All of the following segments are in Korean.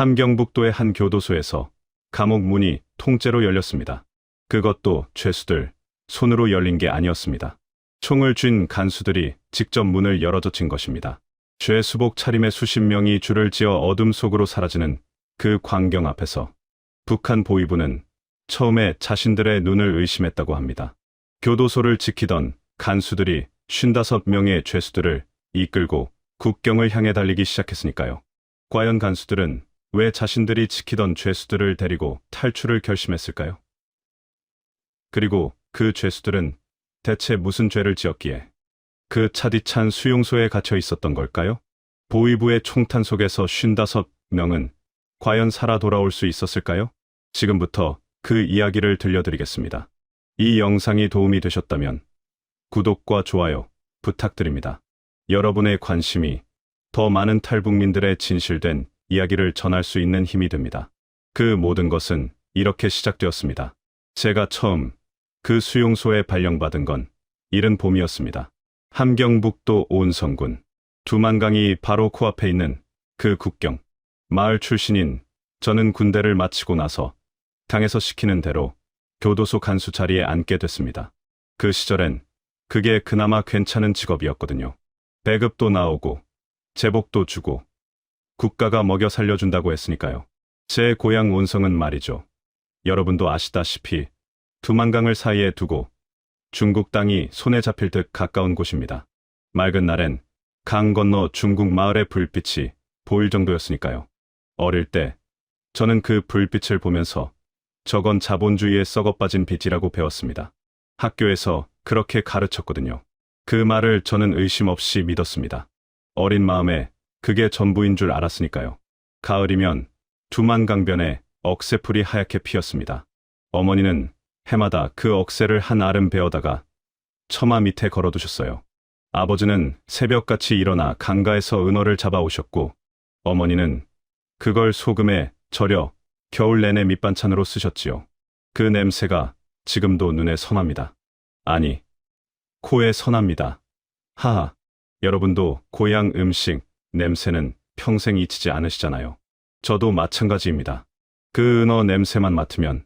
함경북도의 한 교도소에서 감옥 문이 통째로 열렸습니다. 그것도 죄수들 손으로 열린 게 아니었습니다. 총을 쥔 간수들이 직접 문을 열어젖힌 것입니다. 죄수복 차림의 수십 명이 줄을 지어 어둠 속으로 사라지는 그 광경 앞에서 북한 보위부는 처음에 자신들의 눈을 의심했다고 합니다. 교도소를 지키던 간수들이 55명의 죄수들을 이끌고 국경을 향해 달리기 시작했으니까요. 과연 간수들은 왜 자신들이 지키던 죄수들을 데리고 탈출을 결심했을까요? 그리고 그 죄수들은 대체 무슨 죄를 지었기에 그 차디찬 수용소에 갇혀 있었던 걸까요? 보위부의 총탄 속에서 55명은 과연 살아 돌아올 수 있었을까요? 지금부터 그 이야기를 들려드리겠습니다. 이 영상이 도움이 되셨다면 구독과 좋아요 부탁드립니다. 여러분의 관심이 더 많은 탈북민들의 진실된 이야기를 전할 수 있는 힘이 됩니다. 그 모든 것은 이렇게 시작되었습니다. 제가 처음 그 수용소에 발령받은 건 이른 봄이었습니다. 함경북도 온성군 두만강이 바로 코앞에 있는 그 국경 마을 출신인 저는 군대를 마치고 나서 당에서 시키는 대로 교도소 간수 자리에 앉게 됐습니다. 그 시절엔 그게 그나마 괜찮은 직업이었거든요. 배급도 나오고 제복도 주고 국가가 먹여 살려준다고 했으니까요. 제 고향 온성은 말이죠. 여러분도 아시다시피 두만강을 사이에 두고 중국 땅이 손에 잡힐 듯 가까운 곳입니다. 맑은 날엔 강 건너 중국 마을의 불빛이 보일 정도였으니까요. 어릴 때 저는 그 불빛을 보면서 저건 자본주의에 썩어빠진 빛이라고 배웠습니다. 학교에서 그렇게 가르쳤거든요. 그 말을 저는 의심 없이 믿었습니다. 어린 마음에 그게 전부인 줄 알았으니까요. 가을이면 두만강변에 억새풀이 하얗게 피었습니다. 어머니는 해마다 그 억새를 한 알음 베어다가 처마 밑에 걸어두셨어요. 아버지는 새벽같이 일어나 강가에서 은어를 잡아오셨고 어머니는 그걸 소금에 절여 겨울 내내 밑반찬으로 쓰셨지요. 그 냄새가 지금도 눈에 선합니다. 아니, 코에 선합니다. 하하, 여러분도 고향 음식 냄새는 평생 잊히지 않으시잖아요. 저도 마찬가지입니다. 그 은어 냄새만 맡으면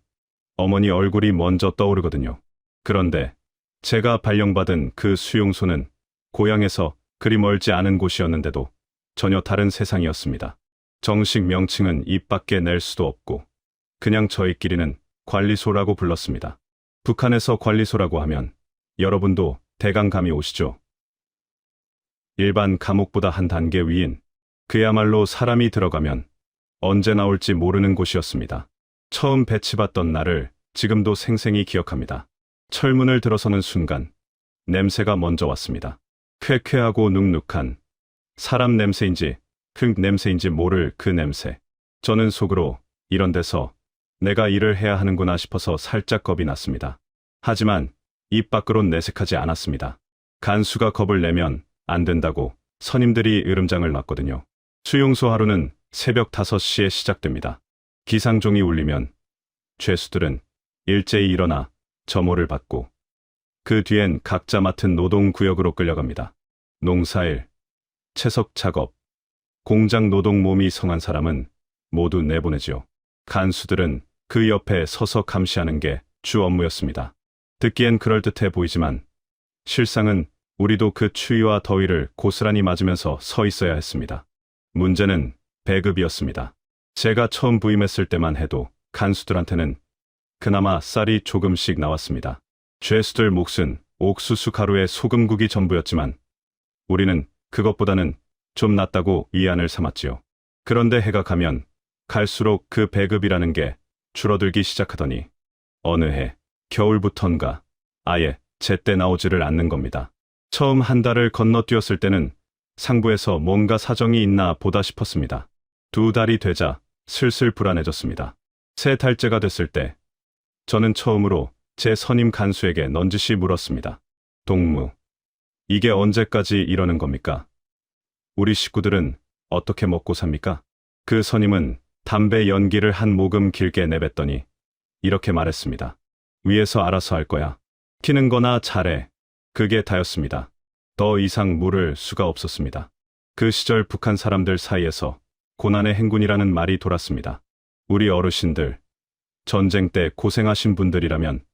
어머니 얼굴이 먼저 떠오르거든요. 그런데 제가 발령받은 그 수용소는 고향에서 그리 멀지 않은 곳이었는데도 전혀 다른 세상이었습니다. 정식 명칭은 입 밖에 낼 수도 없고 그냥 저희끼리는 관리소라고 불렀습니다. 북한에서 관리소라고 하면 여러분도 대강 감이 오시죠? 일반 감옥보다 한 단계 위인 그야말로 사람이 들어가면 언제 나올지 모르는 곳이었습니다. 처음 배치받던 날을 지금도 생생히 기억합니다. 철문을 들어서는 순간 냄새가 먼저 왔습니다. 쾌쾌하고 눅눅한 사람 냄새인지 흙 냄새인지 모를 그 냄새. 저는 속으로 이런 데서 내가 일을 해야 하는구나 싶어서 살짝 겁이 났습니다. 하지만 입 밖으론 내색하지 않았습니다. 간수가 겁을 내면 안 된다고 선임들이 으름장을 놨거든요. 수용소 하루는 새벽 5시에 시작됩니다. 기상종이 울리면 죄수들은 일제히 일어나 점호를 받고 그 뒤엔 각자 맡은 노동구역으로 끌려갑니다. 농사일, 채석 작업, 공장 노동 몸이 성한 사람은 모두 내보내지요. 간수들은 그 옆에 서서 감시하는 게 주 업무였습니다. 듣기엔 그럴듯해 보이지만 실상은 우리도 그 추위와 더위를 고스란히 맞으면서 서 있어야 했습니다. 문제는 배급이었습니다. 제가 처음 부임했을 때만 해도 간수들한테는 그나마 쌀이 조금씩 나왔습니다. 죄수들 몫은 옥수수 가루에 소금국이 전부였지만 우리는 그것보다는 좀 낫다고 위안을 삼았지요. 그런데 해가 가면 갈수록 그 배급이라는 게 줄어들기 시작하더니 어느 해 겨울부턴가 아예 제때 나오지를 않는 겁니다. 처음 한 달을 건너뛰었을 때는 상부에서 뭔가 사정이 있나 보다 싶었습니다. 2달이 되자 슬슬 불안해졌습니다. 3달째가 됐을 때 저는 처음으로 제 선임 간수에게 넌지시 물었습니다. 동무, 이게 언제까지 이러는 겁니까? 우리 식구들은 어떻게 먹고 삽니까? 그 선임은 담배 연기를 한 모금 길게 내뱉더니 이렇게 말했습니다. 위에서 알아서 할 거야. 키는 거나 잘해. 그게 다였습니다. 더 이상 물을 수가 없었습니다. 그 시절 북한 사람들 사이에서 고난의 행군이라는 말이 돌았습니다. 우리 어르신들, 전쟁 때 고생하신 분들이라면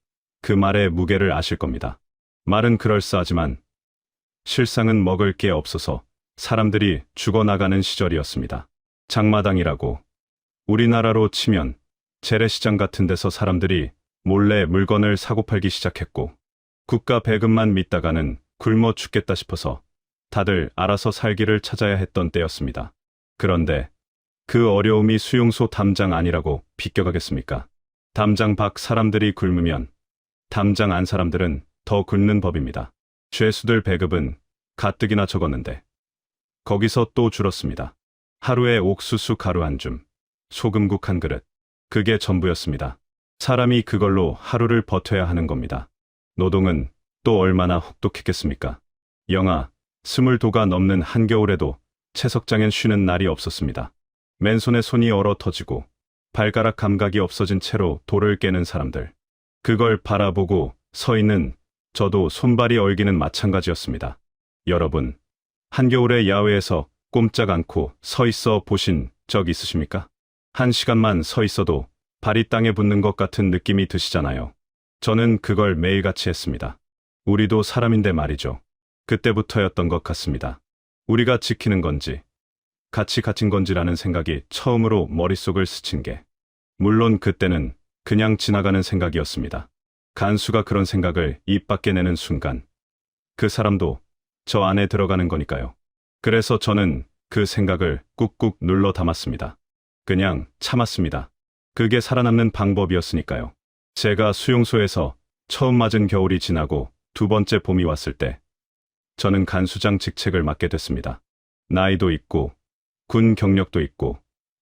그 말의 무게를 아실 겁니다. 말은 그럴싸하지만 실상은 먹을 게 없어서 사람들이 죽어나가는 시절이었습니다. 장마당이라고, 우리나라로 치면 재래시장 같은 데서 사람들이 몰래 물건을 사고 팔기 시작했고, 국가 배급만 믿다가는 굶어 죽겠다 싶어서 다들 알아서 살기를 찾아야 했던 때였습니다. 그런데 그 어려움이 수용소 담장 안이라고 비껴가겠습니까? 담장 밖 사람들이 굶으면 담장 안 사람들은 더 굶는 법입니다. 죄수들 배급은 가뜩이나 적었는데 거기서 또 줄었습니다. 하루에 옥수수 가루 한 줌, 소금국 한 그릇, 그게 전부였습니다. 사람이 그걸로 하루를 버텨야 하는 겁니다. 노동은 또 얼마나 혹독했겠습니까? 영하 20도가 넘는 한겨울에도 채석장엔 쉬는 날이 없었습니다. 맨손에 손이 얼어 터지고 발가락 감각이 없어진 채로 돌을 깨는 사람들. 그걸 바라보고 서 있는 저도 손발이 얼기는 마찬가지였습니다. 여러분, 한겨울에 야외에서 꼼짝 않고 서 있어 보신 적 있으십니까? 1시간만 서 있어도 발이 땅에 붙는 것 같은 느낌이 드시잖아요. 저는 그걸 매일같이 했습니다. 우리도 사람인데 말이죠. 그때부터였던 것 같습니다. 우리가 지키는 건지, 같이 갇힌 건지라는 생각이 처음으로 머릿속을 스친 게, 물론 그때는 그냥 지나가는 생각이었습니다. 간수가 그런 생각을 입 밖에 내는 순간, 그 사람도 저 안에 들어가는 거니까요. 그래서 저는 그 생각을 꾹꾹 눌러 담았습니다. 그냥 참았습니다. 그게 살아남는 방법이었으니까요. 제가 수용소에서 처음 맞은 겨울이 지나고 두 번째 봄이 왔을 때, 저는 간수장 직책을 맡게 됐습니다. 나이도 있고, 군 경력도 있고,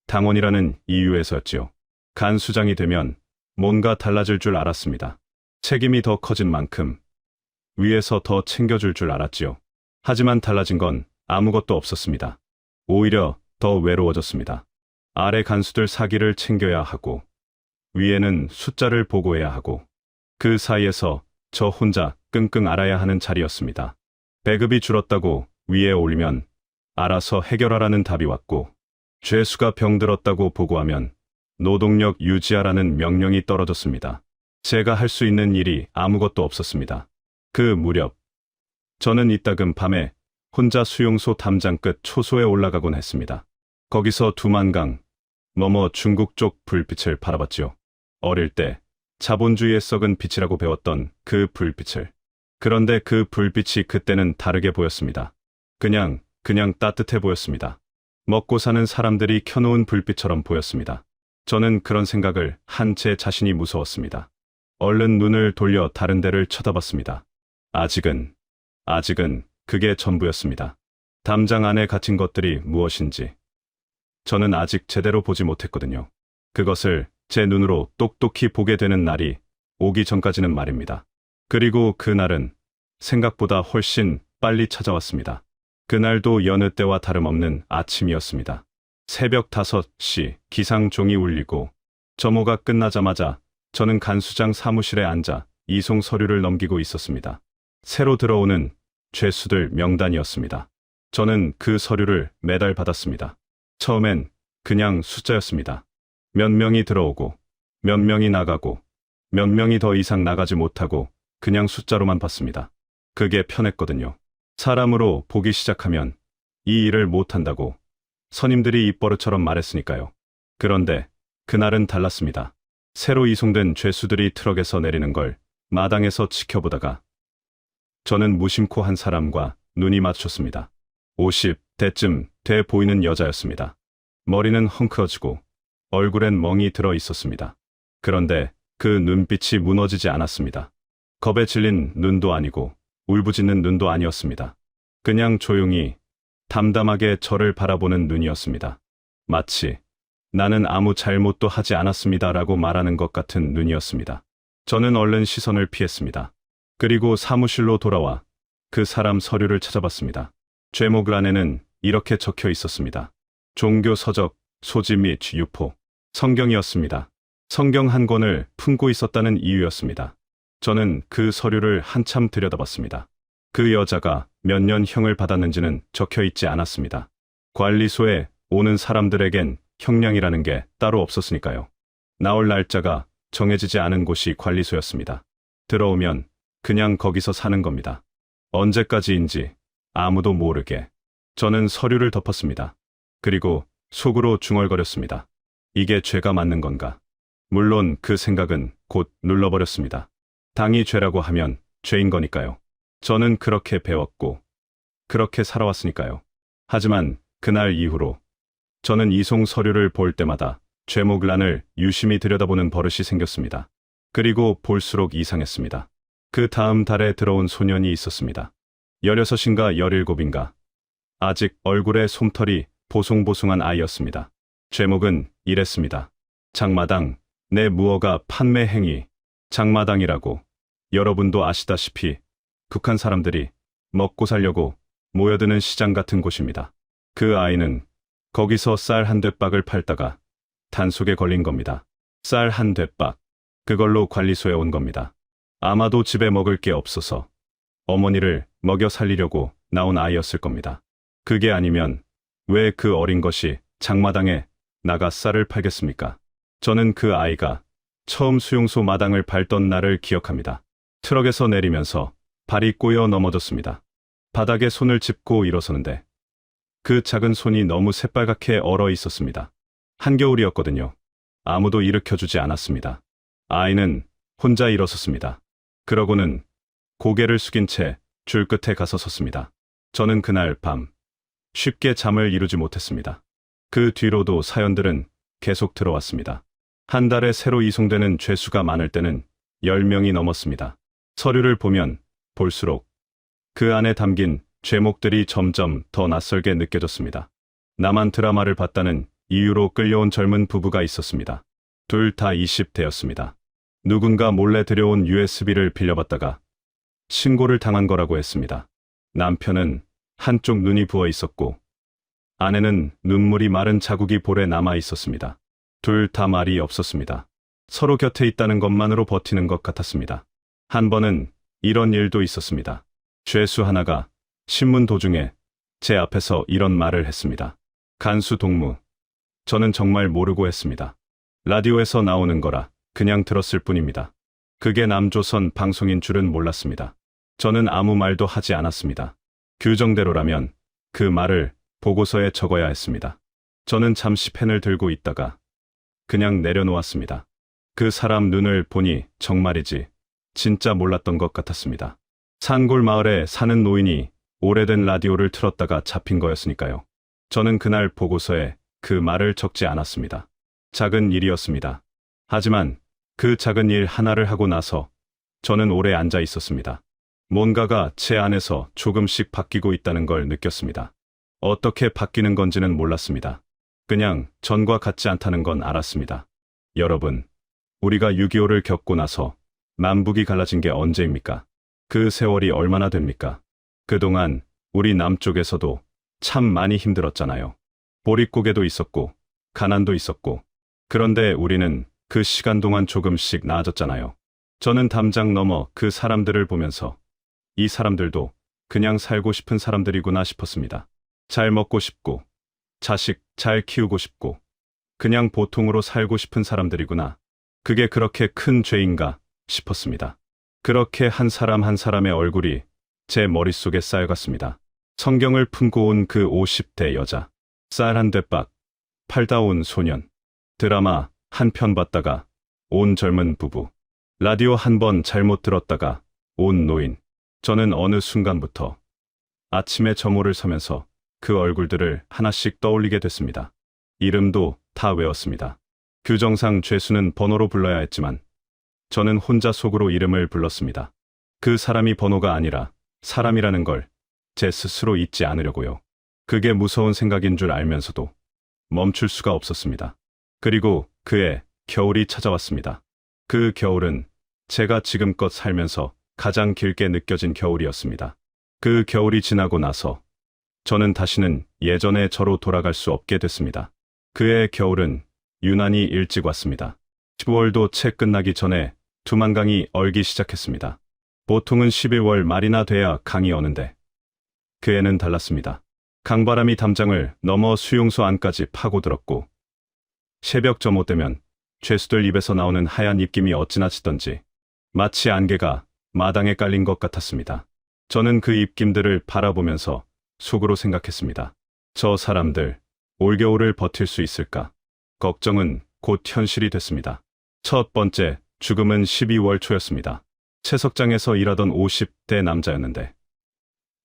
당원이라는 이유에서였지요. 간수장이 되면 뭔가 달라질 줄 알았습니다. 책임이 더 커진 만큼 위에서 더 챙겨줄 줄 알았지요. 하지만 달라진 건 아무것도 없었습니다. 오히려 더 외로워졌습니다. 아래 간수들 사기를 챙겨야 하고, 위에는 숫자를 보고해야 하고, 그 사이에서 저 혼자 끙끙 앓아야 하는 자리였습니다. 배급이 줄었다고 위에 올리면 알아서 해결하라는 답이 왔고, 죄수가 병들었다고 보고하면 노동력 유지하라는 명령이 떨어졌습니다. 제가 할 수 있는 일이 아무것도 없었습니다. 그 무렵, 저는 이따금 밤에 혼자 수용소 담장 끝 초소에 올라가곤 했습니다. 거기서 두만강, 너머 중국 쪽 불빛을 바라봤지요. 어릴 때 자본주의의 썩은 빛이라고 배웠던 그 불빛을. 그런데 그 불빛이 그때는 다르게 보였습니다. 그냥 따뜻해 보였습니다. 먹고 사는 사람들이 켜놓은 불빛처럼 보였습니다. 저는 그런 생각을 한 제 자신이 무서웠습니다. 얼른 눈을 돌려 다른 데를 쳐다봤습니다. 아직은 그게 전부였습니다. 담장 안에 갇힌 것들이 무엇인지 저는 아직 제대로 보지 못했거든요. 그것을 제 눈으로 똑똑히 보게 되는 날이 오기 전까지는 말입니다. 그리고 그날은 생각보다 훨씬 빨리 찾아왔습니다. 그날도 여느 때와 다름없는 아침이었습니다. 새벽 5시 기상종이 울리고 점호가 끝나자마자 저는 간수장 사무실에 앉아 이송 서류를 넘기고 있었습니다. 새로 들어오는 죄수들 명단이었습니다. 저는 그 서류를 매달 받았습니다. 처음엔 그냥 숫자였습니다. 몇 명이 들어오고, 몇 명이 나가고, 몇 명이 더 이상 나가지 못하고 그냥 숫자로만 봤습니다. 그게 편했거든요. 사람으로 보기 시작하면 이 일을 못한다고 선임들이 입버릇처럼 말했으니까요. 그런데 그날은 달랐습니다. 새로 이송된 죄수들이 트럭에서 내리는 걸 마당에서 지켜보다가 저는 무심코 한 사람과 눈이 마주쳤습니다. 50대쯤 돼 보이는 여자였습니다. 머리는 헝클어지고 얼굴엔 멍이 들어 있었습니다. 그런데 그 눈빛이 무너지지 않았습니다. 겁에 질린 눈도 아니고 울부짖는 눈도 아니었습니다. 그냥 조용히 담담하게 저를 바라보는 눈이었습니다. 마치 나는 아무 잘못도 하지 않았습니다라고 말하는 것 같은 눈이었습니다. 저는 얼른 시선을 피했습니다. 그리고 사무실로 돌아와 그 사람 서류를 찾아봤습니다. 죄목란에는 이렇게 적혀 있었습니다. 종교 서적, 소지 및 유포, 성경이었습니다. 성경 한 권을 품고 있었다는 이유였습니다. 저는 그 서류를 한참 들여다봤습니다. 그 여자가 몇 년 형을 받았는지는 적혀 있지 않았습니다. 관리소에 오는 사람들에겐 형량이라는 게 따로 없었으니까요. 나올 날짜가 정해지지 않은 곳이 관리소였습니다. 들어오면 그냥 거기서 사는 겁니다. 언제까지인지 아무도 모르게. 저는 서류를 덮었습니다. 그리고 속으로 중얼거렸습니다. 이게 죄가 맞는 건가? 물론 그 생각은 곧 눌러버렸습니다. 당이 죄라고 하면 죄인 거니까요. 저는 그렇게 배웠고 그렇게 살아왔으니까요. 하지만 그날 이후로 저는 이송 서류를 볼 때마다 죄목란을 유심히 들여다보는 버릇이 생겼습니다. 그리고 볼수록 이상했습니다. 그 다음 달에 들어온 소년이 있었습니다. 16인가 17인가. 아직 얼굴에 솜털이 보송보송한 아이였습니다. 죄목은 이랬습니다. 장마당, 내 무허가 판매 행위. 장마당이라고 여러분도 아시다시피 북한 사람들이 먹고 살려고 모여드는 시장 같은 곳입니다. 그 아이는 거기서 쌀 한 대박을 팔다가 단속에 걸린 겁니다. 쌀 한 대박. 그걸로 관리소에 온 겁니다. 아마도 집에 먹을 게 없어서 어머니를 먹여 살리려고 나온 아이였을 겁니다. 그게 아니면 왜 그 어린 것이 장마당에 나가 쌀을 팔겠습니까? 저는 그 아이가 처음 수용소 마당을 밟던 날을 기억합니다. 트럭에서 내리면서 발이 꼬여 넘어졌습니다. 바닥에 손을 짚고 일어서는데 그 작은 손이 너무 새빨갛게 얼어 있었습니다. 한겨울이었거든요. 아무도 일으켜주지 않았습니다. 아이는 혼자 일어섰습니다. 그러고는 고개를 숙인 채 줄 끝에 가서 섰습니다. 저는 그날 밤 쉽게 잠을 이루지 못했습니다. 그 뒤로도 사연들은 계속 들어왔습니다. 한 달에 새로 이송되는 죄수가 많을 때는 10명이 넘었습니다. 서류를 보면 볼수록 그 안에 담긴 죄목들이 점점 더 낯설게 느껴졌습니다. 나만 드라마를 봤다는 이유로 끌려온 젊은 부부가 있었습니다. 둘 다 20대였습니다. 누군가 몰래 들여온 USB를 빌려봤다가 신고를 당한 거라고 했습니다. 남편은 한쪽 눈이 부어 있었고 아내는 눈물이 마른 자국이 볼에 남아 있었습니다. 둘 다 말이 없었습니다. 서로 곁에 있다는 것만으로 버티는 것 같았습니다. 한 번은 이런 일도 있었습니다. 죄수 하나가 신문 도중에 제 앞에서 이런 말을 했습니다. 간수 동무. 저는 정말 모르고 했습니다. 라디오에서 나오는 거라 그냥 들었을 뿐입니다. 그게 남조선 방송인 줄은 몰랐습니다. 저는 아무 말도 하지 않았습니다. 규정대로라면 그 말을 보고서에 적어야 했습니다. 저는 잠시 펜을 들고 있다가 그냥 내려놓았습니다. 그 사람 눈을 보니 정말이지 진짜 몰랐던 것 같았습니다. 산골 마을에 사는 노인이 오래된 라디오를 틀었다가 잡힌 거였으니까요. 저는 그날 보고서에 그 말을 적지 않았습니다. 작은 일이었습니다. 하지만 그 작은 일 하나를 하고 나서 저는 오래 앉아 있었습니다. 뭔가가 제 안에서 조금씩 바뀌고 있다는 걸 느꼈습니다. 어떻게 바뀌는 건지는 몰랐습니다. 그냥 전과 같지 않다는 건 알았습니다. 여러분, 우리가 6.25를 겪고 나서 남북이 갈라진 게 언제입니까? 그 세월이 얼마나 됩니까? 그동안 우리 남쪽에서도 참 많이 힘들었잖아요. 보릿고개도 있었고 가난도 있었고 그런데 우리는 그 시간 동안 조금씩 나아졌잖아요. 저는 담장 넘어 그 사람들을 보면서 이 사람들도 그냥 살고 싶은 사람들이구나 싶었습니다. 잘 먹고 싶고 자식 잘 키우고 싶고 그냥 보통으로 살고 싶은 사람들이구나. 그게 그렇게 큰 죄인가 싶었습니다. 그렇게 한 사람 한 사람의 얼굴이 제 머릿속에 쌓여갔습니다. 성경을 품고 온 그 50대 여자, 쌀 한 대박 팔다 온 소년, 드라마 한 편 봤다가 온 젊은 부부, 라디오 한 번 잘못 들었다가 온 노인. 저는 어느 순간부터 아침에 저모를 서면서 그 얼굴들을 하나씩 떠올리게 됐습니다. 이름도 다 외웠습니다. 규정상 죄수는 번호로 불러야 했지만 저는 혼자 속으로 이름을 불렀습니다. 그 사람이 번호가 아니라 사람이라는 걸 제 스스로 잊지 않으려고요. 그게 무서운 생각인 줄 알면서도 멈출 수가 없었습니다. 그리고 그해 겨울이 찾아왔습니다. 그 겨울은 제가 지금껏 살면서 가장 길게 느껴진 겨울이었습니다. 그 겨울이 지나고 나서 저는 다시는 예전의 저로 돌아갈 수 없게 됐습니다. 그해 겨울은 유난히 일찍 왔습니다. 10월도 채 끝나기 전에 두만강이 얼기 시작했습니다. 보통은 11월 말이나 돼야 강이 어는데 그 해는 달랐습니다. 강바람이 담장을 넘어 수용소 안까지 파고들었고 새벽 점호 되면 죄수들 입에서 나오는 하얀 입김이 어찌나 짙던지 마치 안개가 마당에 깔린 것 같았습니다. 저는 그 입김들을 바라보면서 속으로 생각했습니다. 저 사람들 올겨울을 버틸 수 있을까? 걱정은 곧 현실이 됐습니다. 첫 번째 죽음은 12월 초였습니다. 채석장에서 일하던 50대 남자였는데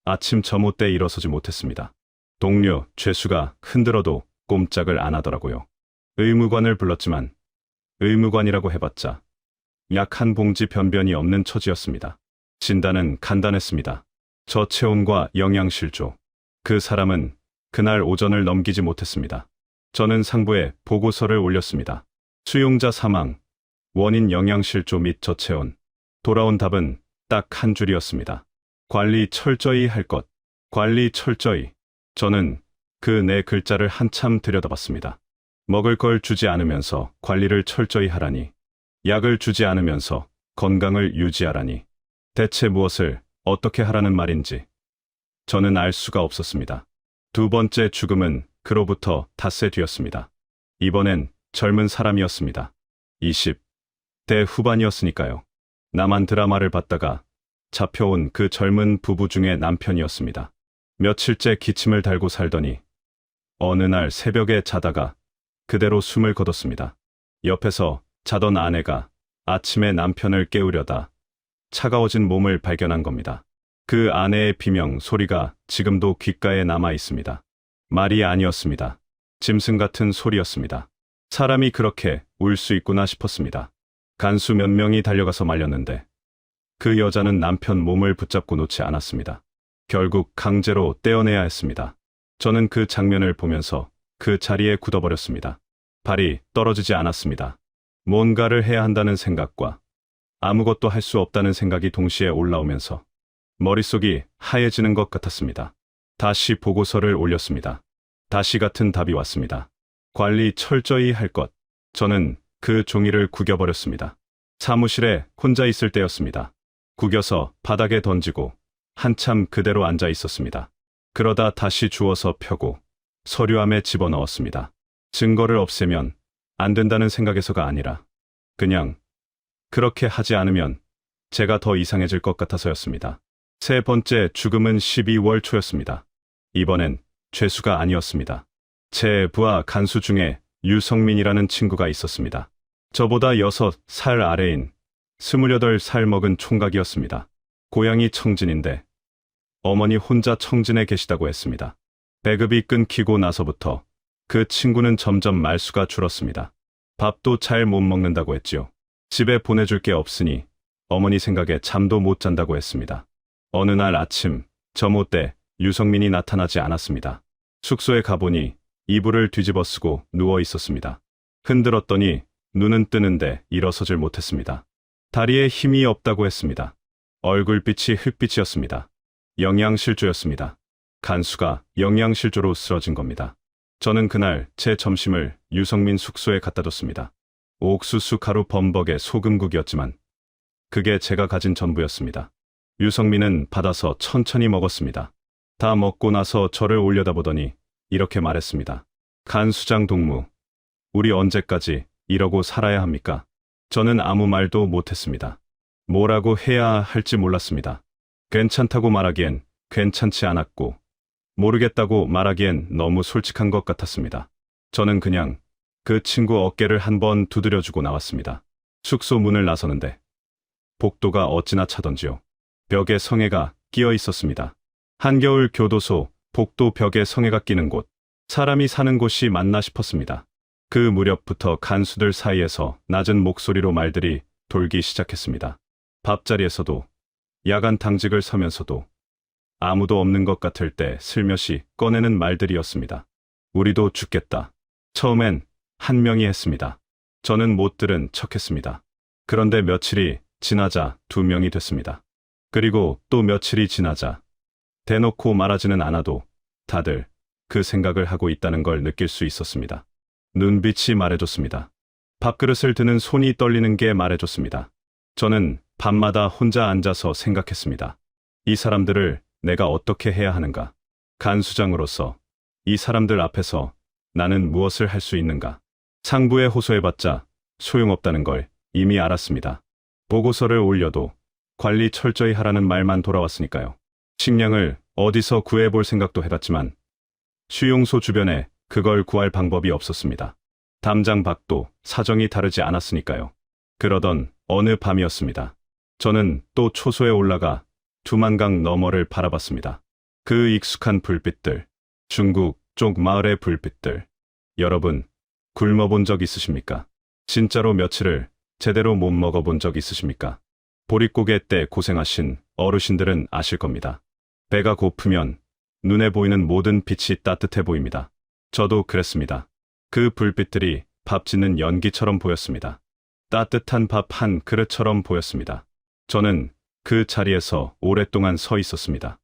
아침 점호 때 일어서지 못했습니다. 동료 죄수가 흔들어도 꼼짝을 안 하더라고요. 의무관을 불렀지만 의무관이라고 해봤자 약 한 봉지 변변이 없는 처지였습니다. 진단은 간단했습니다. 저체온과 영양실조. 그 사람은 그날 오전을 넘기지 못했습니다. 저는 상부에 보고서를 올렸습니다. 수용자 사망, 원인 영양실조 및 저체온. 돌아온 답은 딱 한 줄이었습니다. 관리 철저히 할 것. 관리 철저히. 저는 그 네 글자를 한참 들여다봤습니다. 먹을 걸 주지 않으면서 관리를 철저히 하라니. 약을 주지 않으면서 건강을 유지하라니. 대체 무엇을 어떻게 하라는 말인지 저는 알 수가 없었습니다. 두 번째 죽음은 그로부터 닷새 뒤였습니다. 이번엔 젊은 사람이었습니다. 20대 후반이었으니까요. 나만 드라마를 봤다가 잡혀온 그 젊은 부부 중에 남편이었습니다. 며칠째 기침을 달고 살더니 어느 날 새벽에 자다가 그대로 숨을 거뒀습니다. 옆에서 자던 아내가 아침에 남편을 깨우려다 차가워진 몸을 발견한 겁니다. 그 아내의 비명 소리가 지금도 귓가에 남아 있습니다. 말이 아니었습니다. 짐승 같은 소리였습니다. 사람이 그렇게 울 수 있구나 싶었습니다. 간수 몇 명이 달려가서 말렸는데 그 여자는 남편 몸을 붙잡고 놓지 않았습니다. 결국 강제로 떼어내야 했습니다. 저는 그 장면을 보면서 그 자리에 굳어버렸습니다. 발이 떨어지지 않았습니다. 뭔가를 해야 한다는 생각과 아무것도 할 수 없다는 생각이 동시에 올라오면서 머릿속이 하얘지는 것 같았습니다. 다시 보고서를 올렸습니다. 다시 같은 답이 왔습니다. 관리 철저히 할 것. 저는 그 종이를 구겨버렸습니다. 사무실에 혼자 있을 때였습니다. 구겨서 바닥에 던지고 한참 그대로 앉아 있었습니다. 그러다 다시 주워서 펴고 서류함에 집어넣었습니다. 증거를 없애면 안 된다는 생각에서가 아니라 그냥 그렇게 하지 않으면 제가 더 이상해질 것 같아서였습니다. 세 번째 죽음은 12월 초였습니다. 이번엔 죄수가 아니었습니다. 제 부하 간수 중에 유성민이라는 친구가 있었습니다. 저보다 6살 아래인 28살 먹은 총각이었습니다. 고향이 청진인데 어머니 혼자 청진에 계시다고 했습니다. 배급이 끊기고 나서부터 그 친구는 점점 말수가 줄었습니다. 밥도 잘 못 먹는다고 했지요. 집에 보내줄 게 없으니 어머니 생각에 잠도 못 잔다고 했습니다. 어느 날 아침 점호 때 유성민이 나타나지 않았습니다. 숙소에 가보니 이불을 뒤집어 쓰고 누워 있었습니다. 흔들었더니 눈은 뜨는데 일어서질 못했습니다. 다리에 힘이 없다고 했습니다. 얼굴빛이 흙빛이었습니다. 영양실조였습니다. 간수가 영양실조로 쓰러진 겁니다. 저는 그날 제 점심을 유성민 숙소에 갖다 뒀습니다. 옥수수 가루 범벅의 소금국이었지만 그게 제가 가진 전부였습니다. 유성민은 받아서 천천히 먹었습니다. 다 먹고 나서 저를 올려다보더니 이렇게 말했습니다. 간수장 동무, 우리 언제까지 이러고 살아야 합니까? 저는 아무 말도 못했습니다. 뭐라고 해야 할지 몰랐습니다. 괜찮다고 말하기엔 괜찮지 않았고 모르겠다고 말하기엔 너무 솔직한 것 같았습니다. 저는 그냥 그 친구 어깨를 한번 두드려주고 나왔습니다. 숙소 문을 나서는데 복도가 어찌나 차던지요. 벽에 성에가 끼어 있었습니다. 한겨울 교도소 복도 벽에 성에가 끼는 곳, 사람이 사는 곳이 맞나 싶었습니다. 그 무렵부터 간수들 사이에서 낮은 목소리로 말들이 돌기 시작했습니다. 밥자리에서도 야간 당직을 서면서도 아무도 없는 것 같을 때 슬며시 꺼내는 말들이었습니다. 우리도 죽겠다. 처음엔 한 명이 했습니다. 저는 못 들은 척했습니다. 그런데 며칠이 지나자 2명이 됐습니다. 그리고 또 며칠이 지나자 대놓고 말하지는 않아도 다들 그 생각을 하고 있다는 걸 느낄 수 있었습니다. 눈빛이 말해줬습니다. 밥그릇을 드는 손이 떨리는 게 말해줬습니다. 저는 밤마다 혼자 앉아서 생각했습니다. 이 사람들을 내가 어떻게 해야 하는가? 간수장으로서 이 사람들 앞에서 나는 무엇을 할 수 있는가? 상부에 호소해봤자 소용없다는 걸 이미 알았습니다. 보고서를 올려도 관리 철저히 하라는 말만 돌아왔으니까요. 식량을 어디서 구해볼 생각도 해봤지만 수용소 주변에 그걸 구할 방법이 없었습니다. 담장 밖도 사정이 다르지 않았으니까요. 그러던 어느 밤이었습니다. 저는 또 초소에 올라가 두만강 너머를 바라봤습니다. 그 익숙한 불빛들, 중국 쪽 마을의 불빛들. 여러분, 굶어본 적 있으십니까? 진짜로 며칠을 제대로 못 먹어본 적 있으십니까? 보릿고개 때 고생하신 어르신들은 아실 겁니다. 배가 고프면 눈에 보이는 모든 빛이 따뜻해 보입니다. 저도 그랬습니다. 그 불빛들이 밥 짓는 연기처럼 보였습니다. 따뜻한 밥 한 그릇처럼 보였습니다. 저는 그 자리에서 오랫동안 서 있었습니다.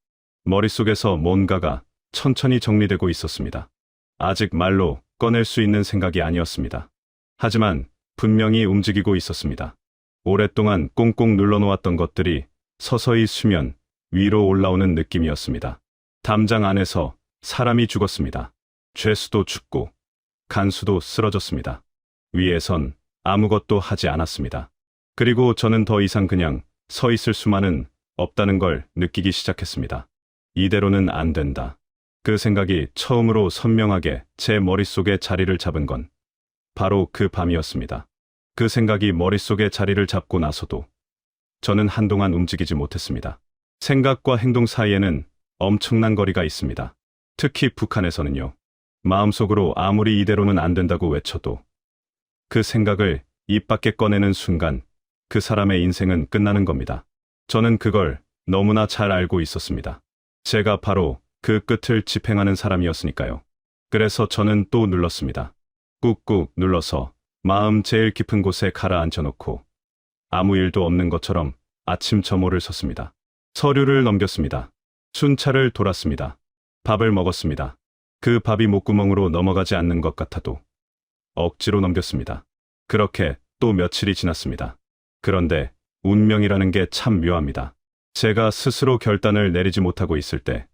머릿속에서 뭔가가 천천히 정리되고 있었습니다. 아직 말로 꺼낼 수 있는 생각이 아니었습니다. 하지만 분명히 움직이고 있었습니다. 오랫동안 꽁꽁 눌러놓았던 것들이 서서히 수면 위로 올라오는 느낌이었습니다. 담장 안에서 사람이 죽었습니다. 죄수도 죽고 간수도 쓰러졌습니다. 위에선 아무것도 하지 않았습니다. 그리고 저는 더 이상 그냥 서 있을 수만은 없다는 걸 느끼기 시작했습니다. 이대로는 안 된다. 그 생각이 처음으로 선명하게 제 머릿속에 자리를 잡은 건 바로 그 밤이었습니다. 그 생각이 머릿속에 자리를 잡고 나서도 저는 한동안 움직이지 못했습니다. 생각과 행동 사이에는 엄청난 거리가 있습니다. 특히 북한에서는요. 마음속으로 아무리 이대로는 안 된다고 외쳐도 그 생각을 입 밖에 꺼내는 순간 그 사람의 인생은 끝나는 겁니다. 저는 그걸 너무나 잘 알고 있었습니다. 제가 바로 그 끝을 집행하는 사람이었으니까요. 그래서 저는 또 눌렀습니다. 꾹꾹 눌러서 마음 제일 깊은 곳에 가라앉혀놓고 아무 일도 없는 것처럼 아침 점호를 섰습니다. 서류를 넘겼습니다. 순찰을 돌았습니다. 밥을 먹었습니다. 그 밥이 목구멍으로 넘어가지 않는 것 같아도 억지로 넘겼습니다. 그렇게 또 며칠이 지났습니다. 그런데 운명이라는 게 참 묘합니다. 제가 스스로 결단을 내리지 못하고 있을 때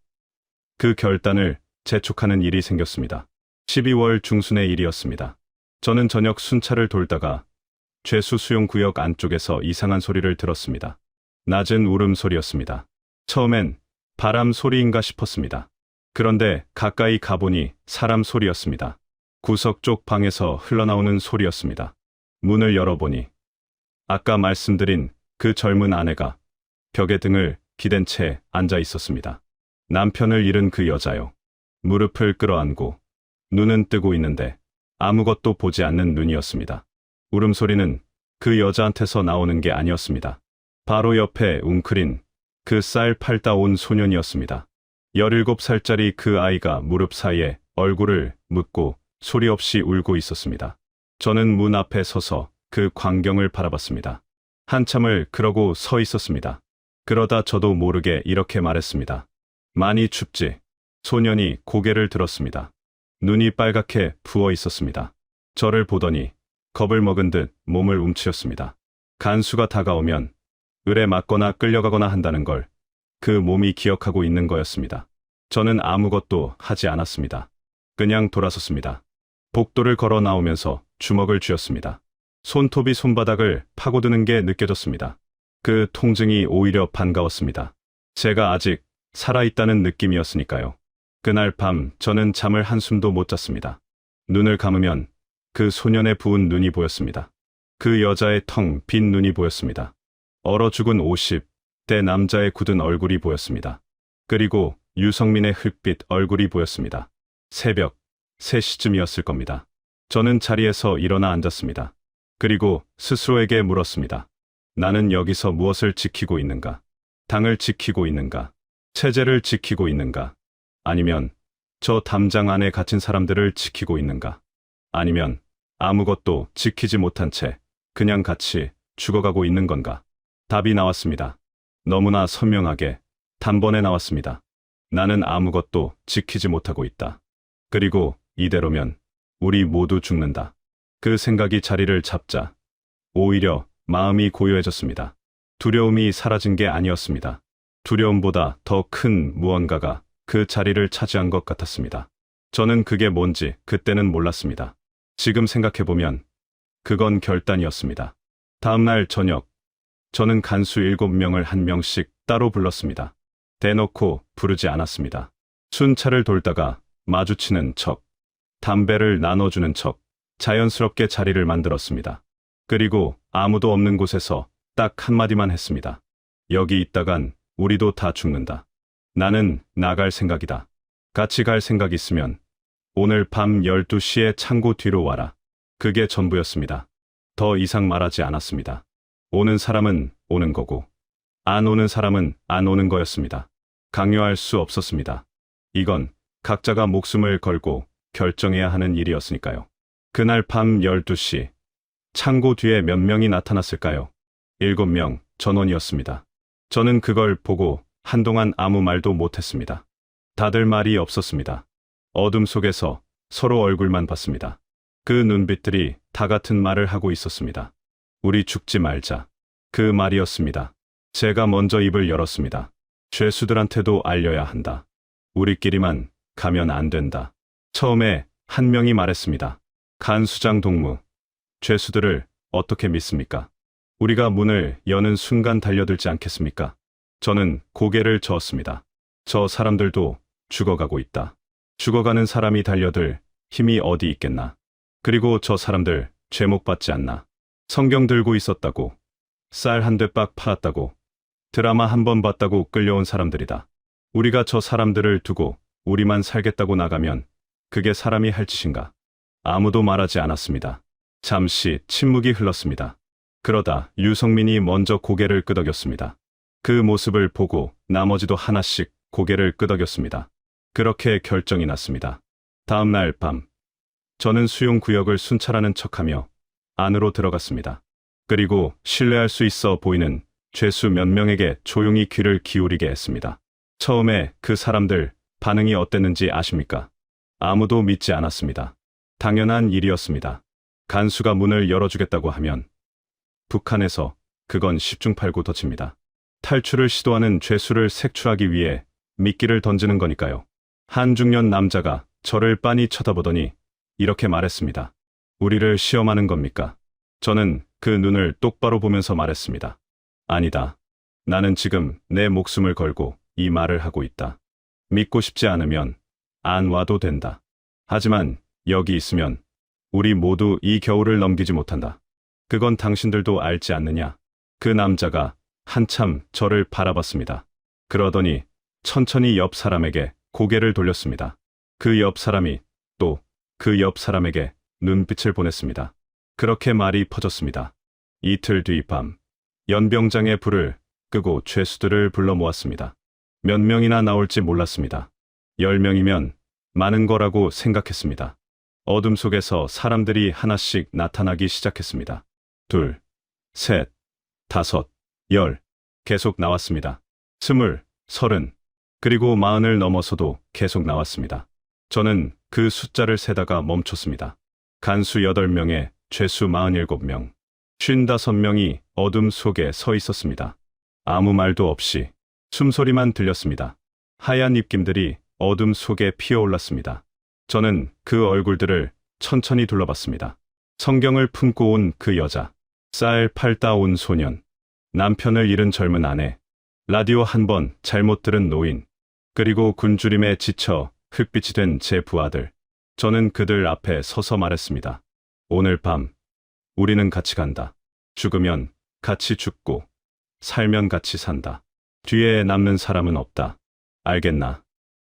그 결단을 재촉하는 일이 생겼습니다. 12월 중순의 일이었습니다. 저는 저녁 순찰을 돌다가 죄수 수용구역 안쪽에서 이상한 소리를 들었습니다. 낮은 울음소리였습니다. 처음엔 바람 소리인가 싶었습니다. 그런데 가까이 가보니 사람 소리였습니다. 구석 쪽 방에서 흘러나오는 소리였습니다. 문을 열어보니 아까 말씀드린 그 젊은 아내가 벽에 등을 기댄 채 앉아 있었습니다. 남편을 잃은 그 여자요. 무릎을 끌어안고 눈은 뜨고 있는데 아무것도 보지 않는 눈이었습니다. 울음소리는 그 여자한테서 나오는 게 아니었습니다. 바로 옆에 웅크린 그 쌀 팔다 온 소년이었습니다. 17살짜리 그 아이가 무릎 사이에 얼굴을 묻고 소리 없이 울고 있었습니다. 저는 문 앞에 서서 그 광경을 바라봤습니다. 한참을 그러고 서 있었습니다. 그러다 저도 모르게 이렇게 말했습니다. 많이 춥지? 소년이 고개를 들었습니다. 눈이 빨갛게 부어 있었습니다. 저를 보더니 겁을 먹은 듯 몸을 움츠렸습니다. 간수가 다가오면 을에 맞거나 끌려가거나 한다는 걸 그 몸이 기억하고 있는 거였습니다. 저는 아무것도 하지 않았습니다. 그냥 돌아섰습니다. 복도를 걸어 나오면서 주먹을 쥐었습니다. 손톱이 손바닥을 파고드는 게 느껴졌습니다. 그 통증이 오히려 반가웠습니다. 제가 아직 살아있다는 느낌이었으니까요. 그날 밤 저는 잠을 한숨도 못 잤습니다. 눈을 감으면 그 소년의 부은 눈이 보였습니다. 그 여자의 텅 빈 눈이 보였습니다. 얼어 죽은 50대 남자의 굳은 얼굴이 보였습니다. 그리고 유성민의 흙빛 얼굴이 보였습니다. 새벽 3시쯤이었을 겁니다. 저는 자리에서 일어나 앉았습니다. 그리고 스스로에게 물었습니다. 나는 여기서 무엇을 지키고 있는가? 당을 지키고 있는가? 체제를 지키고 있는가? 아니면 저 담장 안에 갇힌 사람들을 지키고 있는가? 아니면 아무것도 지키지 못한 채 그냥 같이 죽어가고 있는 건가? 답이 나왔습니다. 너무나 선명하게 단번에 나왔습니다. 나는 아무것도 지키지 못하고 있다. 그리고 이대로면 우리 모두 죽는다. 그 생각이 자리를 잡자 오히려 마음이 고요해졌습니다. 두려움이 사라진 게 아니었습니다. 두려움보다 더 큰 무언가가 그 자리를 차지한 것 같았습니다. 저는 그게 뭔지 그때는 몰랐습니다. 지금 생각해보면 그건 결단이었습니다. 다음 날 저녁, 저는 간수 7명을 한 명씩 따로 불렀습니다. 대놓고 부르지 않았습니다. 순찰을 돌다가 마주치는 척, 담배를 나눠주는 척, 자연스럽게 자리를 만들었습니다. 그리고 아무도 없는 곳에서 딱 한마디만 했습니다. 여기 있다간 우리도 다 죽는다. 나는 나갈 생각이다. 같이 갈 생각 있으면 오늘 밤 12시에 창고 뒤로 와라. 그게 전부였습니다. 더 이상 말하지 않았습니다. 오는 사람은 오는 거고, 안 오는 사람은 안 오는 거였습니다. 강요할 수 없었습니다. 이건 각자가 목숨을 걸고 결정해야 하는 일이었으니까요. 그날 밤 12시, 창고 뒤에 몇 명이 나타났을까요? 7명, 전원이었습니다. 저는 그걸 보고 한동안 아무 말도 못했습니다. 다들 말이 없었습니다. 어둠 속에서 서로 얼굴만 봤습니다. 그 눈빛들이 다 같은 말을 하고 있었습니다. 우리 죽지 말자. 그 말이었습니다. 제가 먼저 입을 열었습니다. 죄수들한테도 알려야 한다. 우리끼리만 가면 안 된다. 처음에 한 명이 말했습니다. 간수장 동무, 죄수들을 어떻게 믿습니까? 우리가 문을 여는 순간 달려들지 않겠습니까? 저는 고개를 저었습니다. 저 사람들도 죽어가고 있다. 죽어가는 사람이 달려들 힘이 어디 있겠나. 그리고 저 사람들 죄목받지 않나. 성경 들고 있었다고, 쌀 한 대박 팔았다고, 드라마 한 번 봤다고 끌려온 사람들이다. 우리가 저 사람들을 두고 우리만 살겠다고 나가면 그게 사람이 할 짓인가? 아무도 말하지 않았습니다. 잠시 침묵이 흘렀습니다. 그러다 유성민이 먼저 고개를 끄덕였습니다. 그 모습을 보고 나머지도 하나씩 고개를 끄덕였습니다. 그렇게 결정이 났습니다. 다음 날 밤, 저는 수용구역을 순찰하는 척하며 안으로 들어갔습니다. 그리고 신뢰할 수 있어 보이는 죄수 몇 명에게 조용히 귀를 기울이게 했습니다. 처음에 그 사람들 반응이 어땠는지 아십니까? 아무도 믿지 않았습니다. 당연한 일이었습니다. 간수가 문을 열어주겠다고 하면 북한에서 그건 10중 8구 덫입니다. 탈출을 시도하는 죄수를 색출하기 위해 미끼를 던지는 거니까요. 한 중년 남자가 저를 빤히 쳐다보더니 이렇게 말했습니다. 우리를 시험하는 겁니까? 저는 그 눈을 똑바로 보면서 말했습니다. 아니다. 나는 지금 내 목숨을 걸고 이 말을 하고 있다. 믿고 싶지 않으면 안 와도 된다. 하지만 여기 있으면 우리 모두 이 겨울을 넘기지 못한다. 그건 당신들도 알지 않느냐? 그 남자가 한참 저를 바라봤습니다. 그러더니 천천히 옆 사람에게 고개를 돌렸습니다. 그 옆 사람이 또 그 옆 사람에게 눈빛을 보냈습니다. 그렇게 말이 퍼졌습니다. 이틀 뒤 밤, 연병장의 불을 끄고 죄수들을 불러 모았습니다. 몇 명이나 나올지 몰랐습니다. 10명이면 많은 거라고 생각했습니다. 어둠 속에서 사람들이 하나씩 나타나기 시작했습니다. 2, 3, 5, 10 계속 나왔습니다. 20, 30, 그리고 40을 넘어서도 계속 나왔습니다. 저는 그 숫자를 세다가 멈췄습니다. 간수 8명에 죄수 47명, 55명이 어둠 속에 서 있었습니다. 아무 말도 없이 숨소리만 들렸습니다. 하얀 입김들이 어둠 속에 피어올랐습니다. 저는 그 얼굴들을 천천히 둘러봤습니다. 성경을 품고 온 그 여자, 쌀 팔다 온 소년, 남편을 잃은 젊은 아내, 라디오 한 번 잘못 들은 노인, 그리고 굶주림에 지쳐 흙빛이 된 제 부하들. 저는 그들 앞에 서서 말했습니다. 오늘 밤 우리는 같이 간다. 죽으면 같이 죽고 살면 같이 산다. 뒤에 남는 사람은 없다. 알겠나?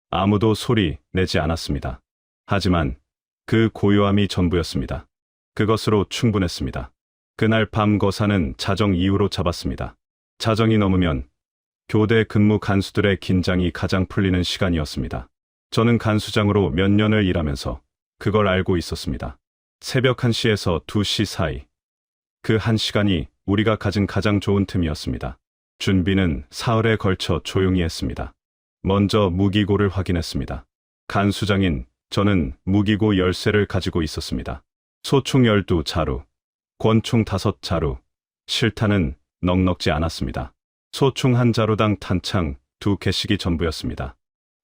아무도 소리 내지 않았습니다. 하지만 그 고요함이 전부였습니다. 그것으로 충분했습니다. 그날 밤 거사는 자정 이후로 잡았습니다. 자정이 넘으면 교대 근무 간수들의 긴장이 가장 풀리는 시간이었습니다. 저는 간수장으로 몇 년을 일하면서 그걸 알고 있었습니다. 새벽 1시에서 2시 사이. 그 1시간이 우리가 가진 가장 좋은 틈이었습니다. 준비는 사흘에 걸쳐 조용히 했습니다. 먼저 무기고를 확인했습니다. 간수장인 저는 무기고 열쇠를 가지고 있었습니다. 소총 12자루, 권총 5자루, 실탄은 넉넉지 않았습니다. 소총 한 자루당 탄창 2개씩이 전부였습니다.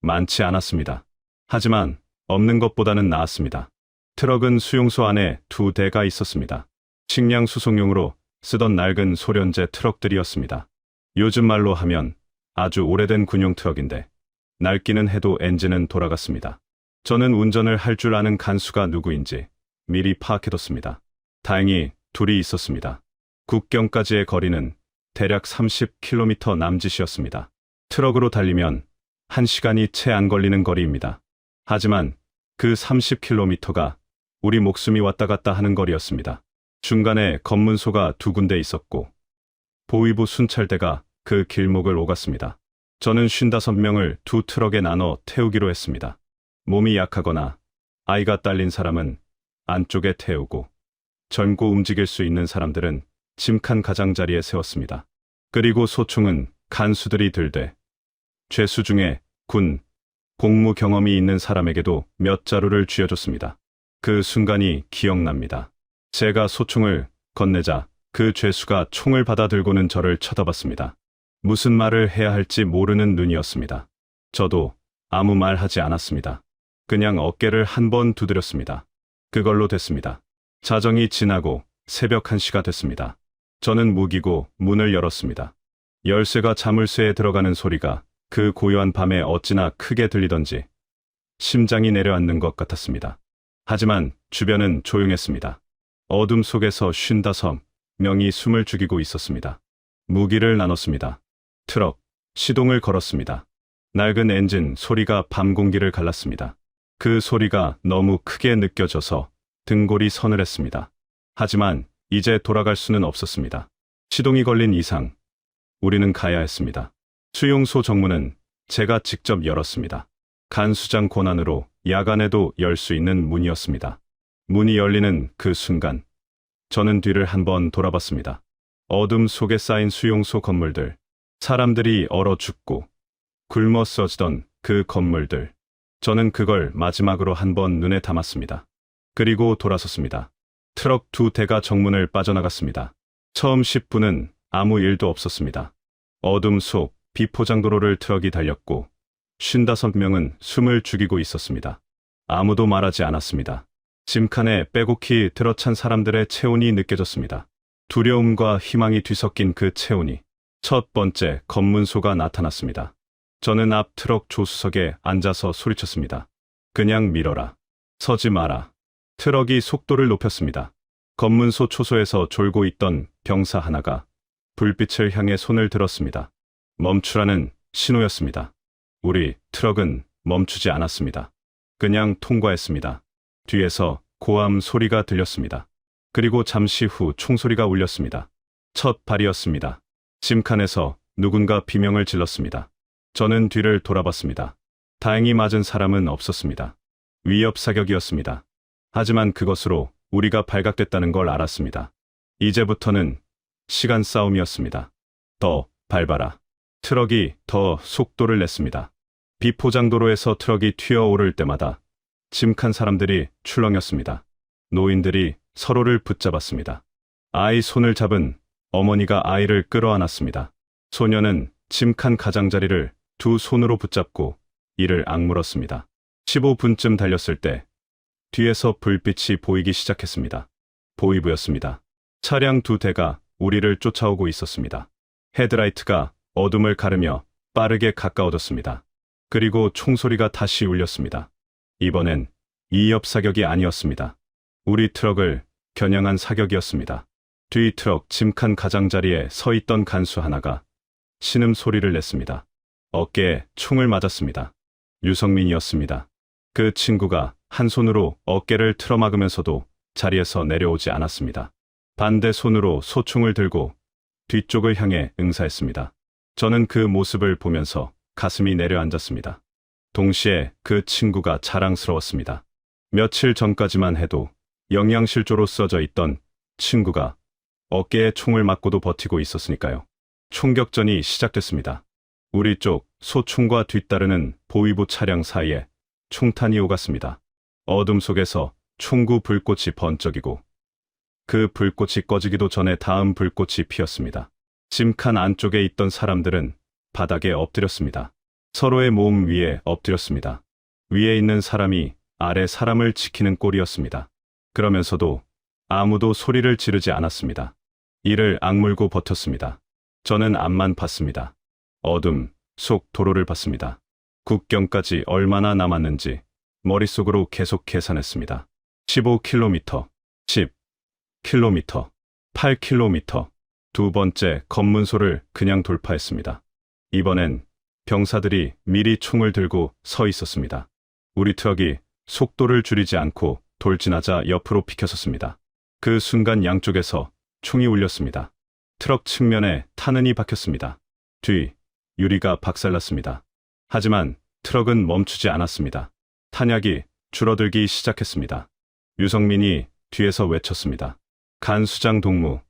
많지 않았습니다. 하지만 없는 것보다는 나았습니다. 트럭은 수용소 안에 2대가 있었습니다. 식량 수송용으로 쓰던 낡은 소련제 트럭들이었습니다. 요즘 말로 하면 아주 오래된 군용 트럭인데 낡기는 해도 엔진은 돌아갔습니다. 저는 운전을 할 줄 아는 간수가 누구인지 미리 파악해뒀습니다. 다행히 둘이 있었습니다. 국경까지의 거리는 대략 30km 남짓이었습니다. 트럭으로 달리면 1시간이 채 안 걸리는 거리입니다. 하지만 그 30km가 우리 목숨이 왔다 갔다 하는 거리였습니다. 중간에 검문소가 2군데 있었고 보위부 순찰대가 그 길목을 오갔습니다. 저는 55명을 2 트럭에 나눠 태우기로 했습니다. 몸이 약하거나 아이가 딸린 사람은 안쪽에 태우고 젊고 움직일 수 있는 사람들은 짐칸 가장자리에 세웠습니다. 그리고 소총은 간수들이 들되 죄수 중에 군, 복무 경험이 있는 사람에게도 몇 자루를 쥐어줬습니다. 그 순간이 기억납니다. 제가 소총을 건네자 그 죄수가 총을 받아 들고는 저를 쳐다봤습니다. 무슨 말을 해야 할지 모르는 눈이었습니다. 저도 아무 말 하지 않았습니다. 그냥 어깨를 한 번 두드렸습니다. 그걸로 됐습니다. 자정이 지나고 새벽 1시가 됐습니다. 저는 무기고 문을 열었습니다. 열쇠가 자물쇠에 들어가는 소리가 그 고요한 밤에 어찌나 크게 들리던지 심장이 내려앉는 것 같았습니다. 하지만 주변은 조용했습니다. 어둠 속에서 55명이 숨을 죽이고 있었습니다. 무기를 나눴습니다. 트럭, 시동을 걸었습니다. 낡은 엔진 소리가 밤 공기를 갈랐습니다. 그 소리가 너무 크게 느껴져서 등골이 서늘했습니다. 하지만 이제 돌아갈 수는 없었습니다. 시동이 걸린 이상 우리는 가야 했습니다. 수용소 정문은 제가 직접 열었습니다. 간수장 권한으로 야간에도 열 수 있는 문이었습니다. 문이 열리는 그 순간 저는 뒤를 한번 돌아봤습니다. 어둠 속에 쌓인 수용소 건물들, 사람들이 얼어 죽고 굶어 써지던 그 건물들, 저는 그걸 마지막으로 한번 눈에 담았습니다. 그리고 돌아섰습니다. 트럭 2대가 정문을 빠져나갔습니다. 처음 10분은 아무 일도 없었습니다. 어둠 속 비포장도로를 트럭이 달렸고 55명은 숨을 죽이고 있었습니다. 아무도 말하지 않았습니다. 짐칸에 빼곡히 들어찬 사람들의 체온이 느껴졌습니다. 두려움과 희망이 뒤섞인 그 체온이. 첫 번째 검문소가 나타났습니다. 저는 앞 트럭 조수석에 앉아서 소리쳤습니다. 그냥 밀어라. 서지 마라. 트럭이 속도를 높였습니다. 검문소 초소에서 졸고 있던 병사 하나가 불빛을 향해 손을 들었습니다. 멈추라는 신호였습니다. 우리 트럭은 멈추지 않았습니다. 그냥 통과했습니다. 뒤에서 고함 소리가 들렸습니다. 그리고 잠시 후 총소리가 울렸습니다. 첫 발이었습니다. 짐칸에서 누군가 비명을 질렀습니다. 저는 뒤를 돌아봤습니다. 다행히 맞은 사람은 없었습니다. 위협 사격이었습니다. 하지만 그것으로 우리가 발각됐다는 걸 알았습니다. 이제부터는 시간 싸움이었습니다. 더 밟아라. 트럭이 더 속도를 냈습니다. 비포장도로에서 트럭이 튀어오를 때마다 짐칸 사람들이 출렁였습니다. 노인들이 서로를 붙잡았습니다. 아이 손을 잡은 어머니가 아이를 끌어안았습니다. 소녀는 짐칸 가장자리를 2 손으로 붙잡고 이를 악물었습니다. 15분쯤 달렸을 때 뒤에서 불빛이 보이기 시작했습니다. 보이부였습니다. 차량 2대가 우리를 쫓아오고 있었습니다. 헤드라이트가 어둠을 가르며 빠르게 가까워졌습니다. 그리고 총소리가 다시 울렸습니다. 이번엔 이협 사격이 아니었습니다. 우리 트럭을 겨냥한 사격이었습니다. 뒤 트럭 짐칸 가장자리에 서 있던 간수 하나가 신음 소리를 냈습니다. 어깨에 총을 맞았습니다. 유성민이었습니다. 그 친구가 한 손으로 어깨를 틀어막으면서도 자리에서 내려오지 않았습니다. 반대 손으로 소총을 들고 뒤쪽을 향해 응사했습니다. 저는 그 모습을 보면서 가슴이 내려앉았습니다. 동시에 그 친구가 자랑스러웠습니다. 며칠 전까지만 해도 영양실조로 써져 있던 친구가 어깨에 총을 맞고도 버티고 있었으니까요. 총격전이 시작됐습니다. 우리 쪽 소총과 뒤따르는 보위부 차량 사이에 총탄이 오갔습니다. 어둠 속에서 총구 불꽃이 번쩍이고 그 불꽃이 꺼지기도 전에 다음 불꽃이 피었습니다. 짐칸 안쪽에 있던 사람들은 바닥에 엎드렸습니다. 서로의 몸 위에 엎드렸습니다. 위에 있는 사람이 아래 사람을 지키는 꼴이었습니다. 그러면서도 아무도 소리를 지르지 않았습니다. 이를 악물고 버텼습니다. 저는 앞만 봤습니다. 어둠 속 도로를 봤습니다. 국경까지 얼마나 남았는지 머릿속으로 계속 계산했습니다. 15km, 10km, 8km. 두 번째 검문소를 그냥 돌파했습니다. 이번엔 병사들이 미리 총을 들고 서 있었습니다. 우리 트럭이 속도를 줄이지 않고 돌진하자 옆으로 비켜섰습니다. 그 순간 양쪽에서 총이 울렸습니다. 트럭 측면에 탄은이 박혔습니다. 뒤 유리가 박살났습니다. 하지만 트럭은 멈추지 않았습니다. 탄약이 줄어들기 시작했습니다. 유성민이 뒤에서 외쳤습니다. 간수장 동무,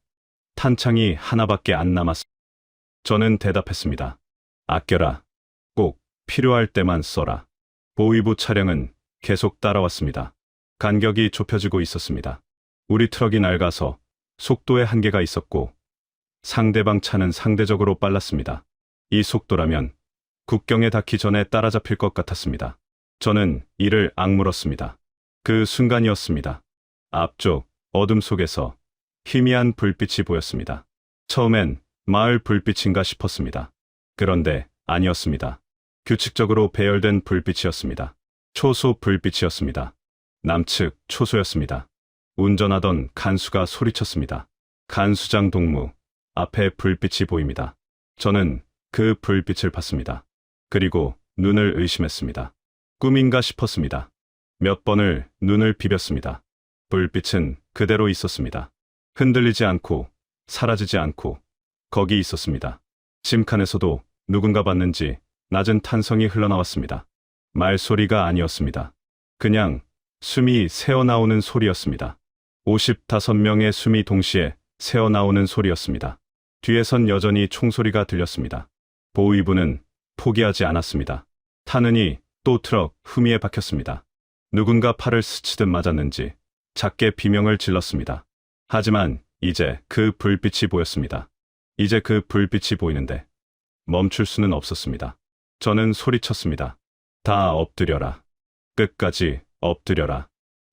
탄창이 하나밖에 안 남았습니다. 저는 대답했습니다. 아껴라. 꼭 필요할 때만 써라. 보위부 차량은 계속 따라왔습니다. 간격이 좁혀지고 있었습니다. 우리 트럭이 낡아서 속도에 한계가 있었고 상대방 차는 상대적으로 빨랐습니다. 이 속도라면 국경에 닿기 전에 따라잡힐 것 같았습니다. 저는 이를 악물었습니다. 그 순간이었습니다. 앞쪽 어둠 속에서 희미한 불빛이 보였습니다. 처음엔 마을 불빛인가 싶었습니다. 그런데 아니었습니다. 규칙적으로 배열된 불빛이었습니다. 초소 불빛이었습니다. 남측 초소였습니다. 운전하던 간수가 소리쳤습니다. 간수장 동무, 앞에 불빛이 보입니다. 저는 그 불빛을 봤습니다. 그리고 눈을 의심했습니다. 꿈인가 싶었습니다. 몇 번을 눈을 비볐습니다. 불빛은 그대로 있었습니다. 흔들리지 않고 사라지지 않고 거기 있었습니다. 심칸에서도 누군가 봤는지 낮은 탄성이 흘러나왔습니다. 말소리가 아니었습니다. 그냥 숨이 새어나오는 소리였습니다. 55명의 숨이 동시에 새어나오는 소리였습니다. 뒤에선 여전히 총소리가 들렸습니다. 보위부는 포기하지 않았습니다. 탄은이 또 트럭 후미에 박혔습니다. 누군가 팔을 스치듯 맞았는지 작게 비명을 질렀습니다. 하지만 이제 그 불빛이 보였습니다. 이제 그 불빛이 보이는데 멈출 수는 없었습니다. 저는 소리쳤습니다. 다 엎드려라. 끝까지 엎드려라.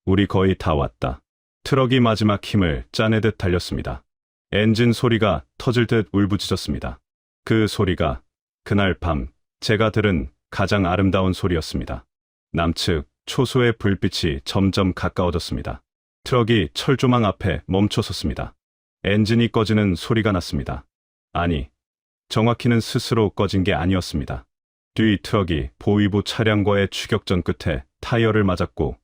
우리 거의 다 왔다. 트럭이 마지막 힘을 짜내듯 달렸습니다. 엔진 소리가 터질 듯 울부짖었습니다. 그 소리가 그날 밤 제가 들은 가장 아름다운 소리였습니다. 남측 초소의 불빛이 점점 가까워졌습니다. 트럭이 철조망 앞에 멈춰섰습니다. 엔진이 꺼지는 소리가 났습니다. 아니, 정확히는 스스로 꺼진 게 아니었습니다. 뒤 트럭이 보위부 차량과의 추격전 끝에 타이어를 맞았고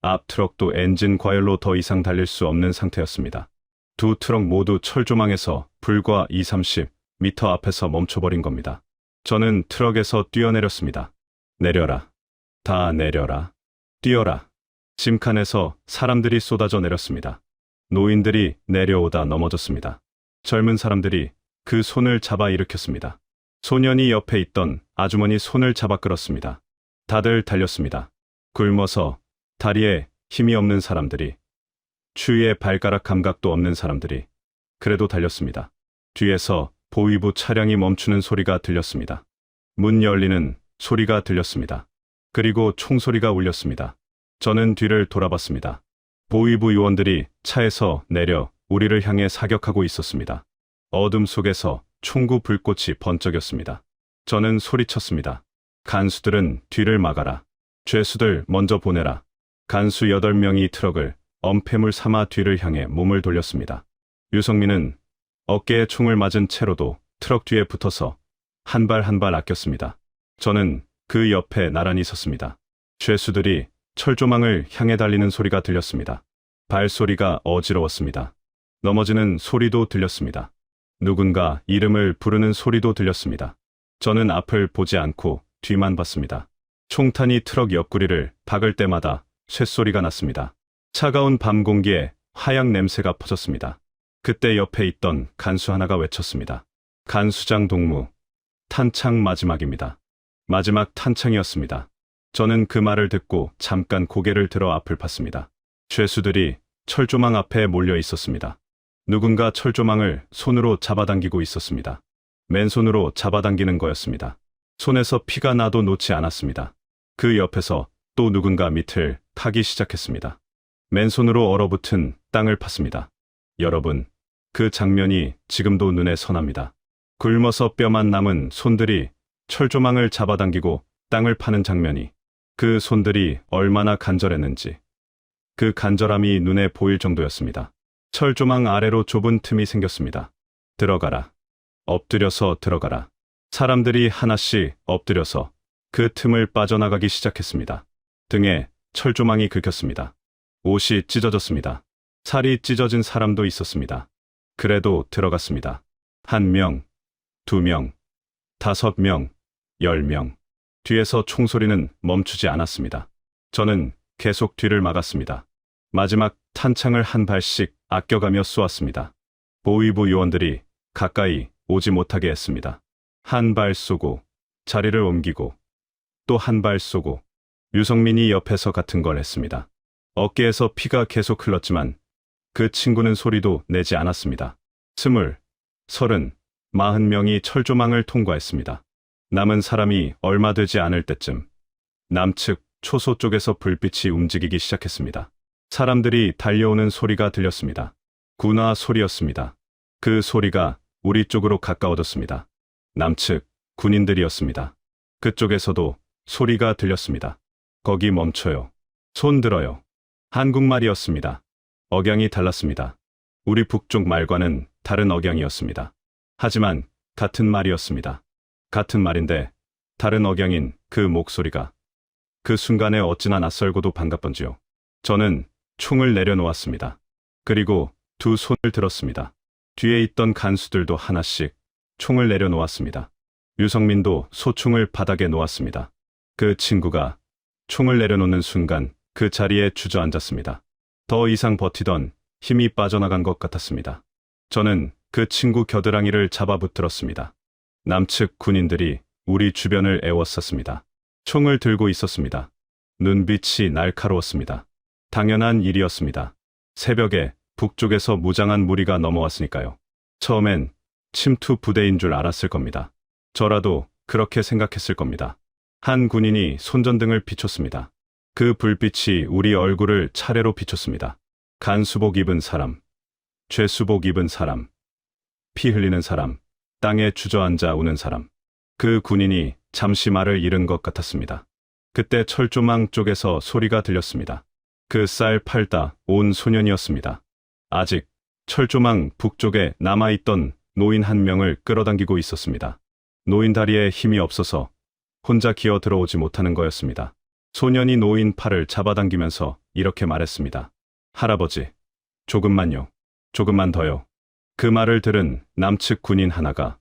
앞 트럭도 엔진 과열로 더 이상 달릴 수 없는 상태였습니다. 두 트럭 모두 철조망에서 불과 20-30m 앞에서 멈춰버린 겁니다. 저는 트럭에서 뛰어내렸습니다. 내려라. 다 내려라. 뛰어라. 심칸에서 사람들이 쏟아져 내렸습니다. 노인들이 내려오다 넘어졌습니다. 젊은 사람들이 그 손을 잡아 일으켰습니다. 소년이 옆에 있던 아주머니 손을 잡아 끌었습니다. 다들 달렸습니다. 굶어서 다리에 힘이 없는 사람들이, 추위에 발가락 감각도 없는 사람들이 그래도 달렸습니다. 뒤에서 보위부 차량이 멈추는 소리가 들렸습니다. 문 열리는 소리가 들렸습니다. 그리고 총소리가 울렸습니다. 저는 뒤를 돌아봤습니다. 보위부 요원들이 차에서 내려 우리를 향해 사격하고 있었습니다. 어둠 속에서 총구 불꽃이 번쩍였습니다. 저는 소리쳤습니다. 간수들은 뒤를 막아라. 죄수들 먼저 보내라. 간수 8명이 트럭을 엄폐물 삼아 뒤를 향해 몸을 돌렸습니다. 유성민은 어깨에 총을 맞은 채로도 트럭 뒤에 붙어서 한 발 한 발 아꼈습니다. 저는 그 옆에 나란히 섰습니다. 죄수들이 철조망을 향해 달리는 소리가 들렸습니다. 발소리가 어지러웠습니다. 넘어지는 소리도 들렸습니다. 누군가 이름을 부르는 소리도 들렸습니다. 저는 앞을 보지 않고 뒤만 봤습니다. 총탄이 트럭 옆구리를 박을 때마다 쇳소리가 났습니다. 차가운 밤 공기에 화약 냄새가 퍼졌습니다. 그때 옆에 있던 간수 하나가 외쳤습니다. 간수장 동무, 탄창 마지막입니다. 마지막 탄창이었습니다. 저는 그 말을 듣고 잠깐 고개를 들어 앞을 봤습니다. 죄수들이 철조망 앞에 몰려 있었습니다. 누군가 철조망을 손으로 잡아당기고 있었습니다. 맨손으로 잡아당기는 거였습니다. 손에서 피가 나도 놓지 않았습니다. 그 옆에서 또 누군가 밑을 타기 시작했습니다. 맨손으로 얼어붙은 땅을 팠습니다. 여러분, 그 장면이 지금도 눈에 선합니다. 굶어서 뼈만 남은 손들이 철조망을 잡아당기고 땅을 파는 장면이, 그 손들이 얼마나 간절했는지, 그 간절함이 눈에 보일 정도였습니다. 철조망 아래로 좁은 틈이 생겼습니다. 들어가라. 엎드려서 들어가라. 사람들이 하나씩 엎드려서 그 틈을 빠져나가기 시작했습니다. 등에 철조망이 긁혔습니다. 옷이 찢어졌습니다. 살이 찢어진 사람도 있었습니다. 그래도 들어갔습니다. 1명, 2명, 5명, 10명. 뒤에서 총소리는 멈추지 않았습니다. 저는 계속 뒤를 막았습니다. 마지막 탄창을 한 발씩 아껴가며 쏘았습니다. 보위부 요원들이 가까이 오지 못하게 했습니다. 한 발 쏘고 자리를 옮기고 또 한 발 쏘고 유성민이 옆에서 같은 걸 했습니다. 어깨에서 피가 계속 흘렀지만 그 친구는 소리도 내지 않았습니다. 20, 30, 40명이 철조망을 통과했습니다. 남은 사람이 얼마 되지 않을 때쯤 남측 초소 쪽에서 불빛이 움직이기 시작했습니다. 사람들이 달려오는 소리가 들렸습니다. 군화 소리였습니다. 그 소리가 우리 쪽으로 가까워졌습니다. 남측 군인들이었습니다. 그쪽에서도 소리가 들렸습니다. 거기 멈춰요. 손 들어요. 한국말이었습니다. 억양이 달랐습니다. 우리 북쪽 말과는 다른 억양이었습니다. 하지만 같은 말이었습니다. 같은 말인데 다른 억양인 그 목소리가 그 순간에 어찌나 낯설고도 반갑던지요. 저는 총을 내려놓았습니다. 그리고 두 손을 들었습니다. 뒤에 있던 간수들도 하나씩 총을 내려놓았습니다. 유성민도 소총을 바닥에 놓았습니다. 그 친구가 총을 내려놓는 순간 그 자리에 주저앉았습니다. 더 이상 버티던 힘이 빠져나간 것 같았습니다. 저는 그 친구 겨드랑이를 잡아 붙들었습니다. 남측 군인들이 우리 주변을 에워쌌습니다. 총을 들고 있었습니다. 눈빛이 날카로웠습니다. 당연한 일이었습니다. 새벽에 북쪽에서 무장한 무리가 넘어왔으니까요. 처음엔 침투 부대인 줄 알았을 겁니다. 저라도 그렇게 생각했을 겁니다. 한 군인이 손전등을 비췄습니다. 그 불빛이 우리 얼굴을 차례로 비췄습니다. 간수복 입은 사람, 죄수복 입은 사람, 피 흘리는 사람, 땅에 주저앉아 우는 사람. 그 군인이 잠시 말을 잃은 것 같았습니다. 그때 철조망 쪽에서 소리가 들렸습니다. 그 쌀 팔다 온 소년이었습니다. 아직 철조망 북쪽에 남아있던 노인 한 명을 끌어당기고 있었습니다. 노인 다리에 힘이 없어서 혼자 기어 들어오지 못하는 거였습니다. 소년이 노인 팔을 잡아당기면서 이렇게 말했습니다. 할아버지, 조금만요. 조금만 더요. 그 말을 들은 남측 군인 하나가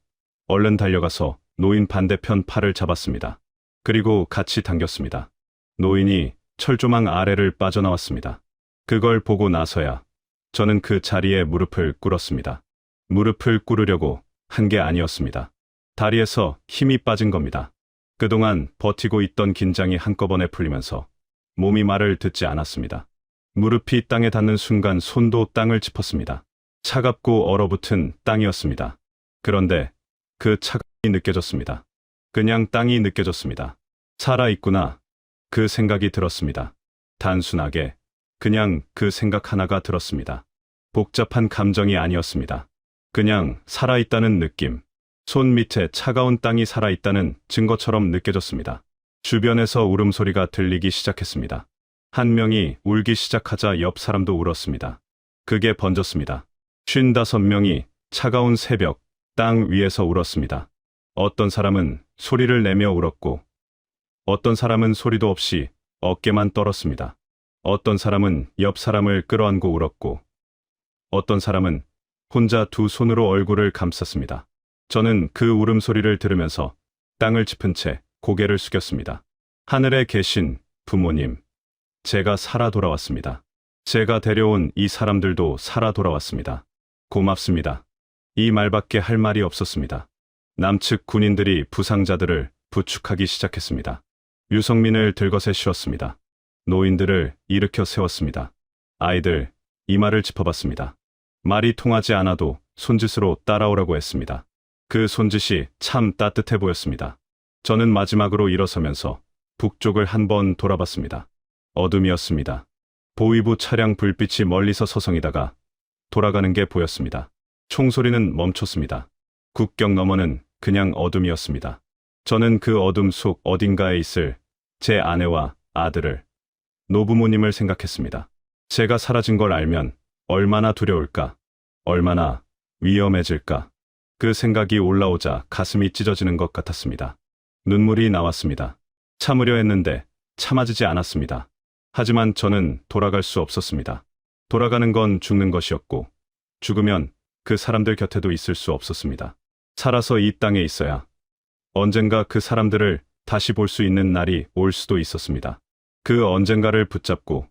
얼른 달려가서 노인 반대편 팔을 잡았습니다. 그리고 같이 당겼습니다. 노인이 철조망 아래를 빠져나왔습니다. 그걸 보고 나서야 저는 그 자리에 무릎을 꿇었습니다. 무릎을 꿇으려고 한 게 아니었습니다. 다리에서 힘이 빠진 겁니다. 그동안 버티고 있던 긴장이 한꺼번에 풀리면서 몸이 말을 듣지 않았습니다. 무릎이 땅에 닿는 순간 손도 땅을 짚었습니다. 차갑고 얼어붙은 땅이었습니다. 그런데 그 차감이 느껴졌습니다. 그냥 땅이 느껴졌습니다. 살아있구나. 그 생각이 들었습니다. 단순하게 그냥 그 생각 하나가 들었습니다. 복잡한 감정이 아니었습니다. 그냥 살아있다는 느낌. 손 밑에 차가운 땅이 살아있다는 증거처럼 느껴졌습니다. 주변에서 울음소리가 들리기 시작했습니다. 한 명이 울기 시작하자 옆 사람도 울었습니다. 그게 번졌습니다. 55명이 차가운 새벽 땅 위에서 울었습니다. 어떤 사람은 소리를 내며 울었고 어떤 사람은 소리도 없이 어깨만 떨었습니다. 어떤 사람은 옆 사람을 끌어안고 울었고 어떤 사람은 혼자 두 손으로 얼굴을 감쌌습니다. 저는 그 울음소리를 들으면서 땅을 짚은 채 고개를 숙였습니다. 하늘에 계신 부모님, 제가 살아 돌아왔습니다. 제가 데려온 이 사람들도 살아 돌아왔습니다. 고맙습니다. 이 말밖에 할 말이 없었습니다. 남측 군인들이 부상자들을 부축하기 시작했습니다. 유성민을 들것에 씌웠습니다. 노인들을 일으켜 세웠습니다. 아이들, 이마를 짚어봤습니다. 말이 통하지 않아도 손짓으로 따라오라고 했습니다. 그 손짓이 참 따뜻해 보였습니다. 저는 마지막으로 일어서면서 북쪽을 한번 돌아봤습니다. 어둠이었습니다. 보위부 차량 불빛이 멀리서 서성이다가 돌아가는 게 보였습니다. 총소리는 멈췄습니다. 국경 너머는 그냥 어둠이었습니다. 저는 그 어둠 속 어딘가에 있을 제 아내와 아들을, 노부모님을 생각했습니다. 제가 사라진 걸 알면 얼마나 두려울까, 얼마나 위험해질까. 그 생각이 올라오자 가슴이 찢어지는 것 같았습니다. 눈물이 나왔습니다. 참으려 했는데 참아지지 않았습니다. 하지만 저는 돌아갈 수 없었습니다. 돌아가는 건 죽는 것이었고, 죽으면 그 사람들 곁에도 있을 수 없었습니다. 살아서 이 땅에 있어야 언젠가 그 사람들을 다시 볼 수 있는 날이 올 수도 있었습니다. 그 언젠가를 붙잡고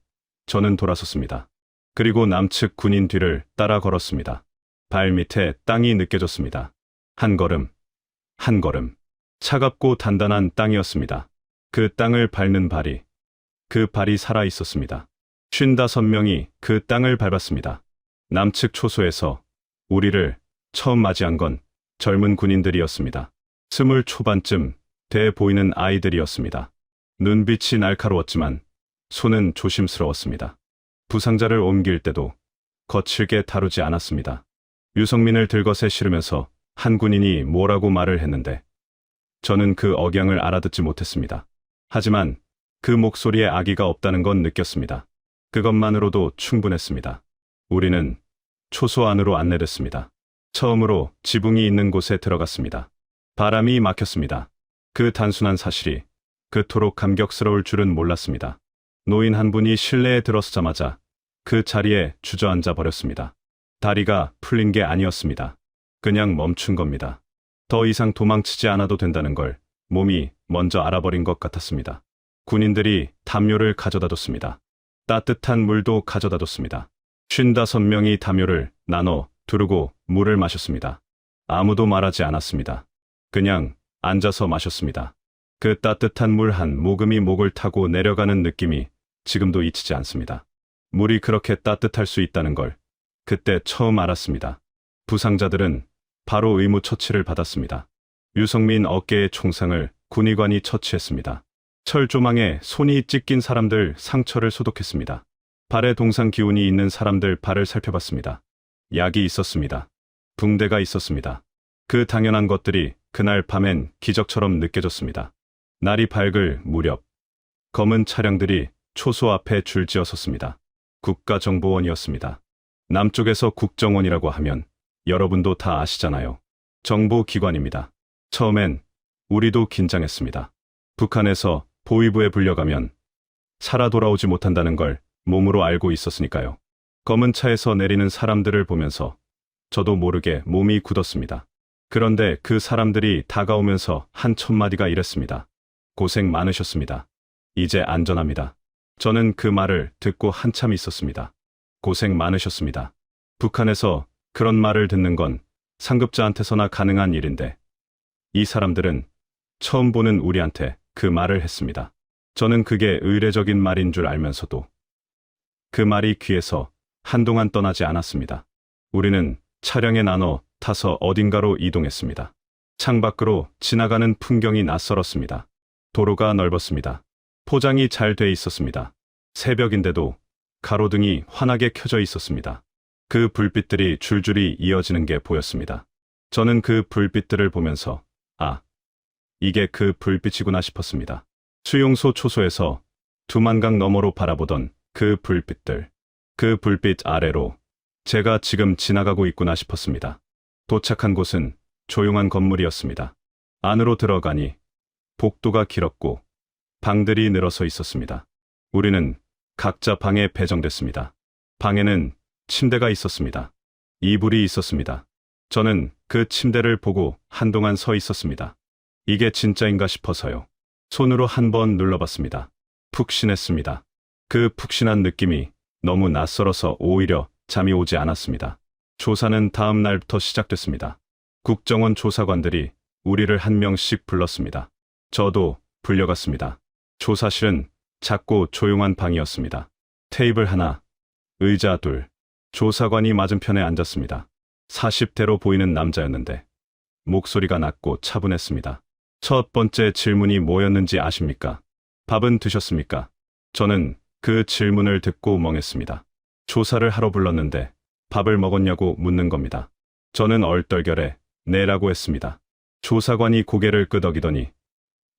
저는 돌아섰습니다. 그리고 남측 군인 뒤를 따라 걸었습니다. 발 밑에 땅이 느껴졌습니다. 한 걸음, 한 걸음. 차갑고 단단한 땅이었습니다. 그 땅을 밟는 발이, 그 발이 살아 있었습니다. 55명이 그 땅을 밟았습니다. 남측 초소에서 우리를 처음 맞이한 건 젊은 군인들이었습니다. 20 초반쯤 돼 보이는 아이들이었습니다. 눈빛이 날카로웠지만 손은 조심스러웠습니다. 부상자를 옮길 때도 거칠게 다루지 않았습니다. 유성민을 들것에 실으면서 한 군인이 뭐라고 말을 했는데 저는 그 억양을 알아듣지 못했습니다. 하지만 그 목소리에 악의가 없다는 건 느꼈습니다. 그것만으로도 충분했습니다. 우리는 초소 안으로 안내됐습니다. 처음으로 지붕이 있는 곳에 들어갔습니다. 바람이 막혔습니다. 그 단순한 사실이 그토록 감격스러울 줄은 몰랐습니다. 노인 한 분이 실내에 들어서자마자 그 자리에 주저앉아 버렸습니다. 다리가 풀린 게 아니었습니다. 그냥 멈춘 겁니다. 더 이상 도망치지 않아도 된다는 걸 몸이 먼저 알아버린 것 같았습니다. 군인들이 담요를 가져다 뒀습니다. 따뜻한 물도 가져다 뒀습니다. 55명이 담요를 나눠 두르고 물을 마셨습니다. 아무도 말하지 않았습니다. 그냥 앉아서 마셨습니다. 그 따뜻한 물 한 모금이 목을 타고 내려가는 느낌이 지금도 잊히지 않습니다. 물이 그렇게 따뜻할 수 있다는 걸 그때 처음 알았습니다. 부상자들은 바로 의무처치를 받았습니다. 유성민 어깨에 총상을 군의관이 처치했습니다. 철조망에 손이 찢긴 사람들 상처를 소독했습니다. 발에 동상 기운이 있는 사람들 발을 살펴봤습니다. 약이 있었습니다. 붕대가 있었습니다. 그 당연한 것들이 그날 밤엔 기적처럼 느껴졌습니다. 날이 밝을 무렵 검은 차량들이 초소 앞에 줄지어 섰습니다. 국가정보원이었습니다. 남쪽에서 국정원이라고 하면 여러분도 다 아시잖아요. 정보기관입니다. 처음엔 우리도 긴장했습니다. 북한에서 보위부에 불려가면 살아 돌아오지 못한다는 걸 몸으로 알고 있었으니까요. 검은 차에서 내리는 사람들을 보면서 저도 모르게 몸이 굳었습니다. 그런데 그 사람들이 다가오면서 한 첫마디가 이랬습니다. 고생 많으셨습니다. 이제 안전합니다. 저는 그 말을 듣고 한참 있었습니다. 고생 많으셨습니다. 북한에서 그런 말을 듣는 건 상급자한테서나 가능한 일인데 이 사람들은 처음 보는 우리한테 그 말을 했습니다. 저는 그게 의례적인 말인 줄 알면서도 그 말이 귀에서 한동안 떠나지 않았습니다. 우리는 차량에 나눠 타서 어딘가로 이동했습니다. 창밖으로 지나가는 풍경이 낯설었습니다. 도로가 넓었습니다. 포장이 잘 돼 있었습니다. 새벽인데도 가로등이 환하게 켜져 있었습니다. 그 불빛들이 줄줄이 이어지는 게 보였습니다. 저는 그 불빛들을 보면서 이게 그 불빛이구나 싶었습니다. 수용소 초소에서 두만강 너머로 바라보던 그 불빛들, 그 불빛 아래로 제가 지금 지나가고 있구나 싶었습니다. 도착한 곳은 조용한 건물이었습니다. 안으로 들어가니 복도가 길었고 방들이 늘어서 있었습니다. 우리는 각자 방에 배정됐습니다. 방에는 침대가 있었습니다. 이불이 있었습니다. 저는 그 침대를 보고 한동안 서 있었습니다. 이게 진짜인가 싶어서요. 손으로 한번 눌러봤습니다. 푹신했습니다. 그 푹신한 느낌이 너무 낯설어서 오히려 잠이 오지 않았습니다. 조사는 다음 날부터 시작됐습니다. 국정원 조사관들이 우리를 한 명씩 불렀습니다. 저도 불려갔습니다. 조사실은 작고 조용한 방이었습니다. 테이블 하나, 의자 둘, 조사관이 맞은편에 앉았습니다. 40대로 보이는 남자였는데 목소리가 낮고 차분했습니다. 첫 번째 질문이 뭐였는지 아십니까? 밥은 드셨습니까? 저는 그 질문을 듣고 멍했습니다. 조사를 하러 불렀는데 밥을 먹었냐고 묻는 겁니다. 저는 얼떨결에 네라고 했습니다. 조사관이 고개를 끄덕이더니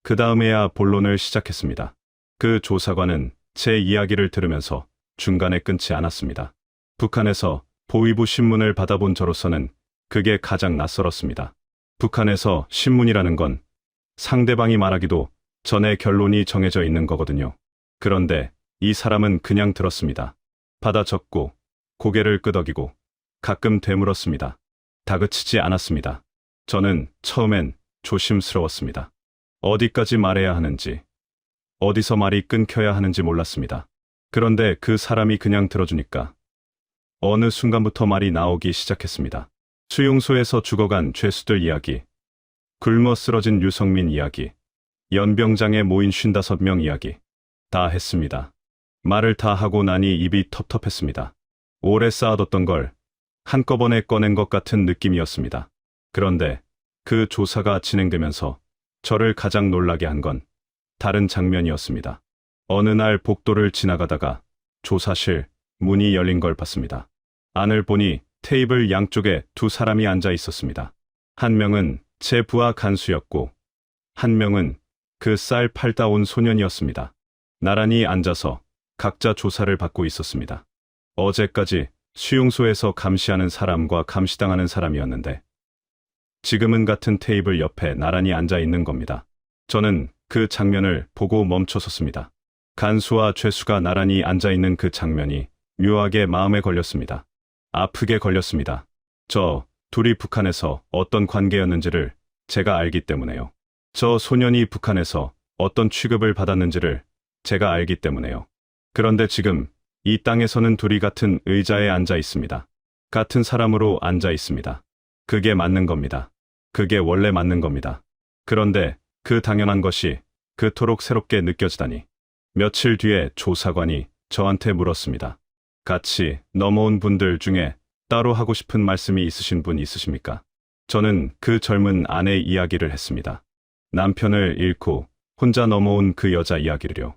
그 다음에야 본론을 시작했습니다. 그 조사관은 제 이야기를 들으면서 중간에 끊지 않았습니다. 북한에서 보위부 신문을 받아본 저로서는 그게 가장 낯설었습니다. 북한에서 신문이라는 건 상대방이 말하기도 전에 결론이 정해져 있는 거거든요. 그런데 이 사람은 그냥 들었습니다. 받아 적고 고개를 끄덕이고 가끔 되물었습니다. 다그치지 않았습니다. 저는 처음엔 조심스러웠습니다. 어디까지 말해야 하는지, 어디서 말이 끊겨야 하는지 몰랐습니다. 그런데 그 사람이 그냥 들어주니까 어느 순간부터 말이 나오기 시작했습니다. 수용소에서 죽어간 죄수들 이야기, 굶어 쓰러진 유성민 이야기, 연병장에 모인 55명 이야기, 다 했습니다. 말을 다 하고 나니 입이 텁텁했습니다. 오래 쌓아뒀던 걸 한꺼번에 꺼낸 것 같은 느낌이었습니다. 그런데 그 조사가 진행되면서 저를 가장 놀라게 한 건 다른 장면이었습니다. 어느 날 복도를 지나가다가 조사실 문이 열린 걸 봤습니다. 안을 보니 테이블 양쪽에 두 사람이 앉아 있었습니다. 한 명은 제 부하 간수였고 한 명은 그 쌀 팔다 온 소년이었습니다. 나란히 앉아서 각자 조사를 받고 있었습니다. 어제까지 수용소에서 감시하는 사람과 감시당하는 사람이었는데 지금은 같은 테이블 옆에 나란히 앉아 있는 겁니다. 저는 그 장면을 보고 멈춰섰습니다. 간수와 죄수가 나란히 앉아 있는 그 장면이 묘하게 마음에 걸렸습니다. 아프게 걸렸습니다. 저 둘이 북한에서 어떤 관계였는지를 제가 알기 때문에요. 저 소년이 북한에서 어떤 취급을 받았는지를 제가 알기 때문에요. 그런데 지금 이 땅에서는 둘이 같은 의자에 앉아 있습니다. 같은 사람으로 앉아 있습니다. 그게 맞는 겁니다. 그게 원래 맞는 겁니다. 그런데 그 당연한 것이 그토록 새롭게 느껴지다니. 며칠 뒤에 조사관이 저한테 물었습니다. 같이 넘어온 분들 중에 따로 하고 싶은 말씀이 있으신 분 있으십니까? 저는 그 젊은 아내 이야기를 했습니다. 남편을 잃고 혼자 넘어온 그 여자 이야기를요.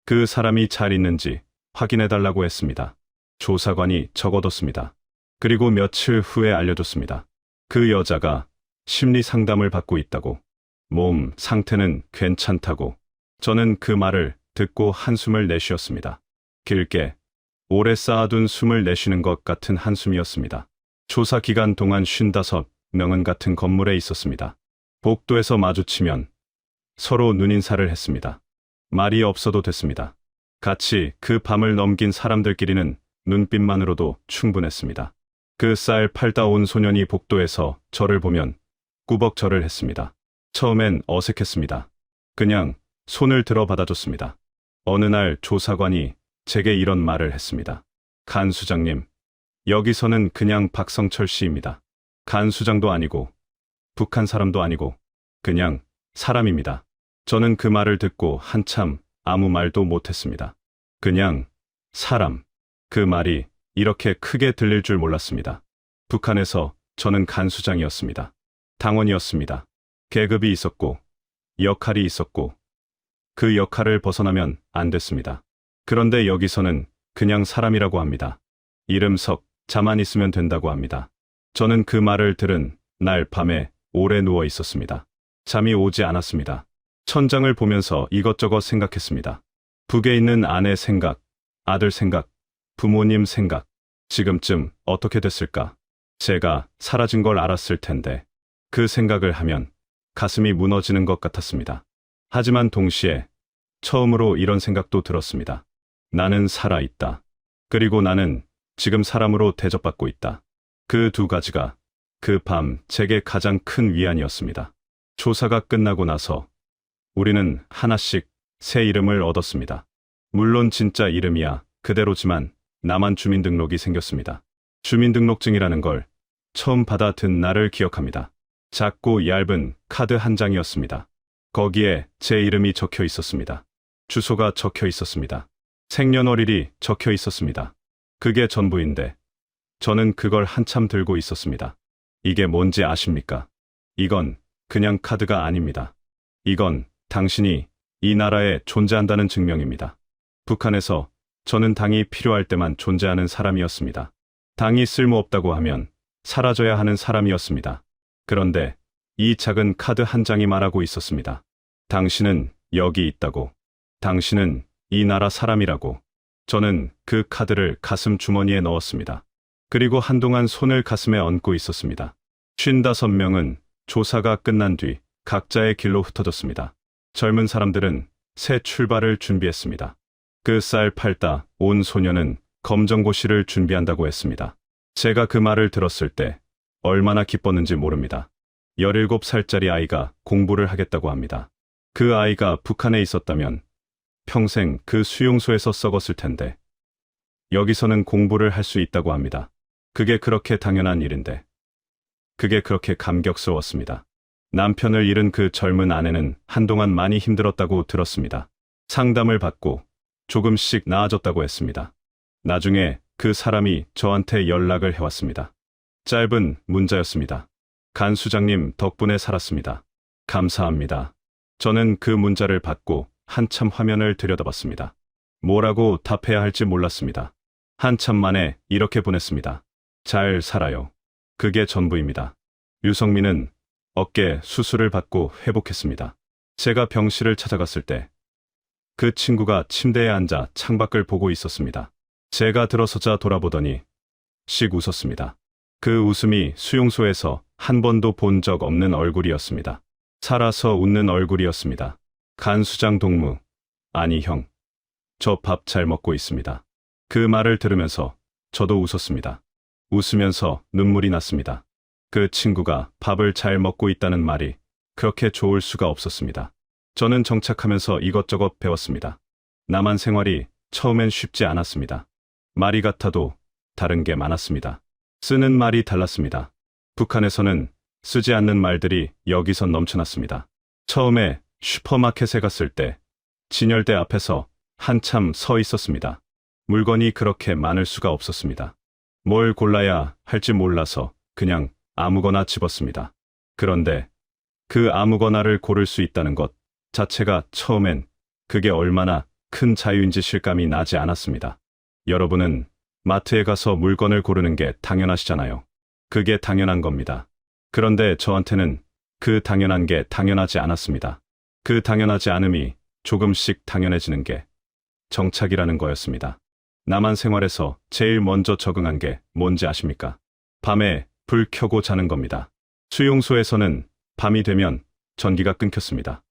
그 사람이 잘 있는지 확인해달라고 했습니다. 조사관이 적어뒀습니다. 그리고 며칠 후에 알려줬습니다. 그 여자가 심리 상담을 받고 있다고. 몸 상태는 괜찮다고. 저는 그 말을 듣고 한숨을 내쉬었습니다. 길게, 오래 쌓아둔 숨을 내쉬는 것 같은 한숨이었습니다. 조사 기간 동안 55명은 같은 건물에 있었습니다. 복도에서 마주치면 서로 눈인사를 했습니다. 말이 없어도 됐습니다. 같이 그 밤을 넘긴 사람들끼리는 눈빛만으로도 충분했습니다. 그 쌀 팔다 온 소년이 복도에서 저를 보면 꾸벅절을 했습니다. 처음엔 어색했습니다. 그냥 손을 들어 받아줬습니다. 어느 날 조사관이 제게 이런 말을 했습니다. 간 수장님, 여기서는 그냥 박성철 씨입니다. 간 수장도 아니고 북한 사람도 아니고 그냥 사람입니다. 저는 그 말을 듣고 한참 아무 말도 못했습니다. 그냥 사람. 그 말이 이렇게 크게 들릴 줄 몰랐습니다. 북한에서 저는 간 수장이었습니다. 당원이었습니다. 계급이 있었고 역할이 있었고 그 역할을 벗어나면 안 됐습니다. 그런데 여기서는 그냥 사람이라고 합니다. 이름 석 자만 있으면 된다고 합니다. 저는 그 말을 들은 날 밤에 오래 누워 있었습니다. 잠이 오지 않았습니다. 천장을 보면서 이것저것 생각했습니다. 북에 있는 아내 생각, 아들 생각, 부모님 생각. 지금쯤 어떻게 됐을까? 제가 사라진 걸 알았을 텐데 그 생각을 하면 가슴이 무너지는 것 같았습니다. 하지만 동시에 처음으로 이런 생각도 들었습니다. 나는 살아있다. 그리고 나는 지금 사람으로 대접받고 있다. 그 두 가지가 그 밤 제게 가장 큰 위안이었습니다. 조사가 끝나고 나서 우리는 하나씩 새 이름을 얻었습니다. 물론 진짜 이름이야 그대로지만 나만 주민등록이 생겼습니다. 주민등록증이라는 걸 처음 받아든 날을 기억합니다. 작고 얇은 카드 한 장이었습니다. 거기에 제 이름이 적혀 있었습니다. 주소가 적혀 있었습니다. 생년월일이 적혀 있었습니다. 그게 전부인데 저는 그걸 한참 들고 있었습니다. 이게 뭔지 아십니까? 이건 그냥 카드가 아닙니다. 이건 당신이 이 나라에 존재한다는 증명입니다. 북한에서 저는 당이 필요할 때만 존재하는 사람이었습니다. 당이 쓸모없다고 하면 사라져야 하는 사람이었습니다. 그런데 이 작은 카드 한 장이 말하고 있었습니다. 당신은 여기 있다고. 당신은 이 나라 사람이라고. 저는 그 카드를 가슴 주머니에 넣었습니다. 그리고 한동안 손을 가슴에 얹고 있었습니다. 55명은 조사가 끝난 뒤 각자의 길로 흩어졌습니다. 젊은 사람들은 새 출발을 준비했습니다. 그 쌀 팔다 온 소녀는 검정고시를 준비한다고 했습니다. 제가 그 말을 들었을 때 얼마나 기뻤는지 모릅니다. 17살짜리 아이가 공부를 하겠다고 합니다. 그 아이가 북한에 있었다면 평생 그 수용소에서 썩었을 텐데 여기서는 공부를 할 수 있다고 합니다. 그게 그렇게 당연한 일인데 그게 그렇게 감격스러웠습니다. 남편을 잃은 그 젊은 아내는 한동안 많이 힘들었다고 들었습니다. 상담을 받고 조금씩 나아졌다고 했습니다. 나중에 그 사람이 저한테 연락을 해왔습니다. 짧은 문자였습니다. 간 수장님 덕분에 살았습니다. 감사합니다. 저는 그 문자를 받고 한참 화면을 들여다봤습니다. 뭐라고 답해야 할지 몰랐습니다. 한참 만에 이렇게 보냈습니다. 잘 살아요. 그게 전부입니다. 유성민은 어깨 수술을 받고 회복했습니다. 제가 병실을 찾아갔을 때 그 친구가 침대에 앉아 창밖을 보고 있었습니다. 제가 들어서자 돌아보더니 씩 웃었습니다. 그 웃음이 수용소에서 한 번도 본 적 없는 얼굴이었습니다. 살아서 웃는 얼굴이었습니다. 간 수장 동무, 아니 형, 저 밥 잘 먹고 있습니다. 그 말을 들으면서 저도 웃었습니다. 웃으면서 눈물이 났습니다. 그 친구가 밥을 잘 먹고 있다는 말이 그렇게 좋을 수가 없었습니다. 저는 정착하면서 이것저것 배웠습니다. 남한 생활이 처음엔 쉽지 않았습니다. 말이 같아도 다른 게 많았습니다. 쓰는 말이 달랐습니다. 북한에서는 쓰지 않는 말들이 여기선 넘쳐났습니다. 처음에 슈퍼마켓에 갔을 때 진열대 앞에서 한참 서 있었습니다. 물건이 그렇게 많을 수가 없었습니다. 뭘 골라야 할지 몰라서 그냥 아무거나 집었습니다. 그런데 그 아무거나를 고를 수 있다는 것 자체가 처음엔 그게 얼마나 큰 자유인지 실감이 나지 않았습니다. 여러분은 마트에 가서 물건을 고르는 게 당연하시잖아요. 그게 당연한 겁니다. 그런데 저한테는 그 당연한 게 당연하지 않았습니다. 그 당연하지 않음이 조금씩 당연해지는 게 정착이라는 거였습니다. 남한 생활에서 제일 먼저 적응한 게 뭔지 아십니까? 밤에 불 켜고 자는 겁니다. 수용소에서는 밤이 되면 전기가 끊겼습니다.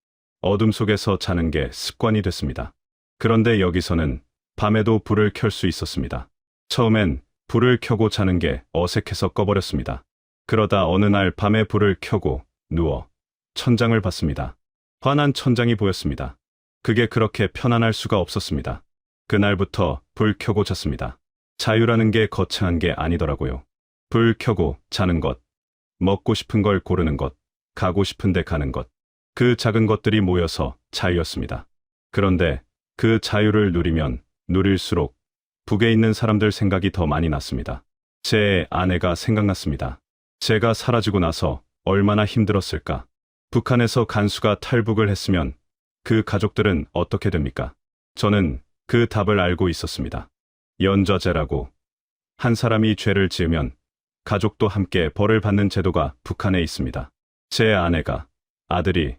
어둠 속에서 자는 게 습관이 됐습니다. 그런데 여기서는 밤에도 불을 켤 수 있었습니다. 처음엔 불을 켜고 자는 게 어색해서 꺼버렸습니다. 그러다 어느 날 밤에 불을 켜고 누워 천장을 봤습니다. 환한 천장이 보였습니다. 그게 그렇게 편안할 수가 없었습니다. 그날부터 불 켜고 잤습니다. 자유라는 게 거창한 게 아니더라고요. 불 켜고 자는 것, 먹고 싶은 걸 고르는 것, 가고 싶은 데 가는 것. 그 작은 것들이 모여서 자유였습니다. 그런데 그 자유를 누리면 누릴수록 북에 있는 사람들 생각이 더 많이 났습니다. 제 아내가 생각났습니다. 제가 사라지고 나서 얼마나 힘들었을까. 북한에서 간수가 탈북을 했으면 그 가족들은 어떻게 됩니까? 저는 그 답을 알고 있었습니다. 연좌제라고. 한 사람이 죄를 지으면 가족도 함께 벌을 받는 제도가 북한에 있습니다. 제 아내가, 아들이,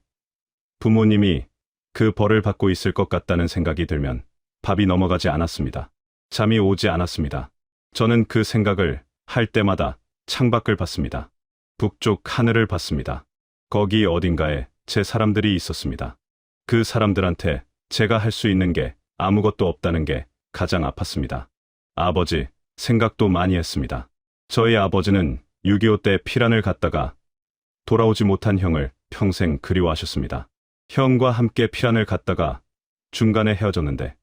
부모님이 그 벌을 받고 있을 것 같다는 생각이 들면 밥이 넘어가지 않았습니다. 잠이 오지 않았습니다. 저는 그 생각을 할 때마다 창밖을 봤습니다. 북쪽 하늘을 봤습니다. 거기 어딘가에 제 사람들이 있었습니다. 그 사람들한테 제가 할 수 있는 게 아무것도 없다는 게 가장 아팠습니다. 아버지, 생각도 많이 했습니다. 저희 아버지는 6.25 때 피란을 갔다가 돌아오지 못한 형을 평생 그리워하셨습니다. 형과 함께 피란을 갔다가 중간에 헤어졌는데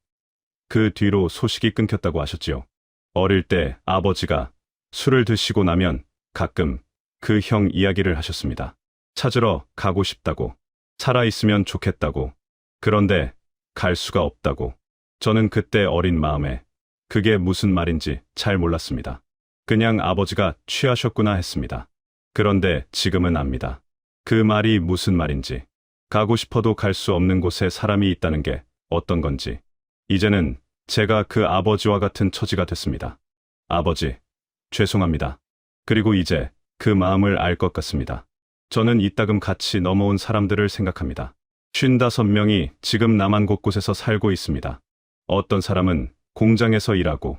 그 뒤로 소식이 끊겼다고 하셨지요. 어릴 때 아버지가 술을 드시고 나면 가끔 그 형 이야기를 하셨습니다. 찾으러 가고 싶다고, 살아있으면 좋겠다고, 그런데 갈 수가 없다고. 저는 그때 어린 마음에 그게 무슨 말인지 잘 몰랐습니다. 그냥 아버지가 취하셨구나 했습니다. 그런데 지금은 압니다. 그 말이 무슨 말인지. 가고 싶어도 갈 수 없는 곳에 사람이 있다는 게 어떤 건지. 이제는 제가 그 아버지와 같은 처지가 됐습니다. 아버지, 죄송합니다. 그리고 이제 그 마음을 알 것 같습니다. 저는 이따금 같이 넘어온 사람들을 생각합니다. 55명이 지금 남한 곳곳에서 살고 있습니다. 어떤 사람은 공장에서 일하고,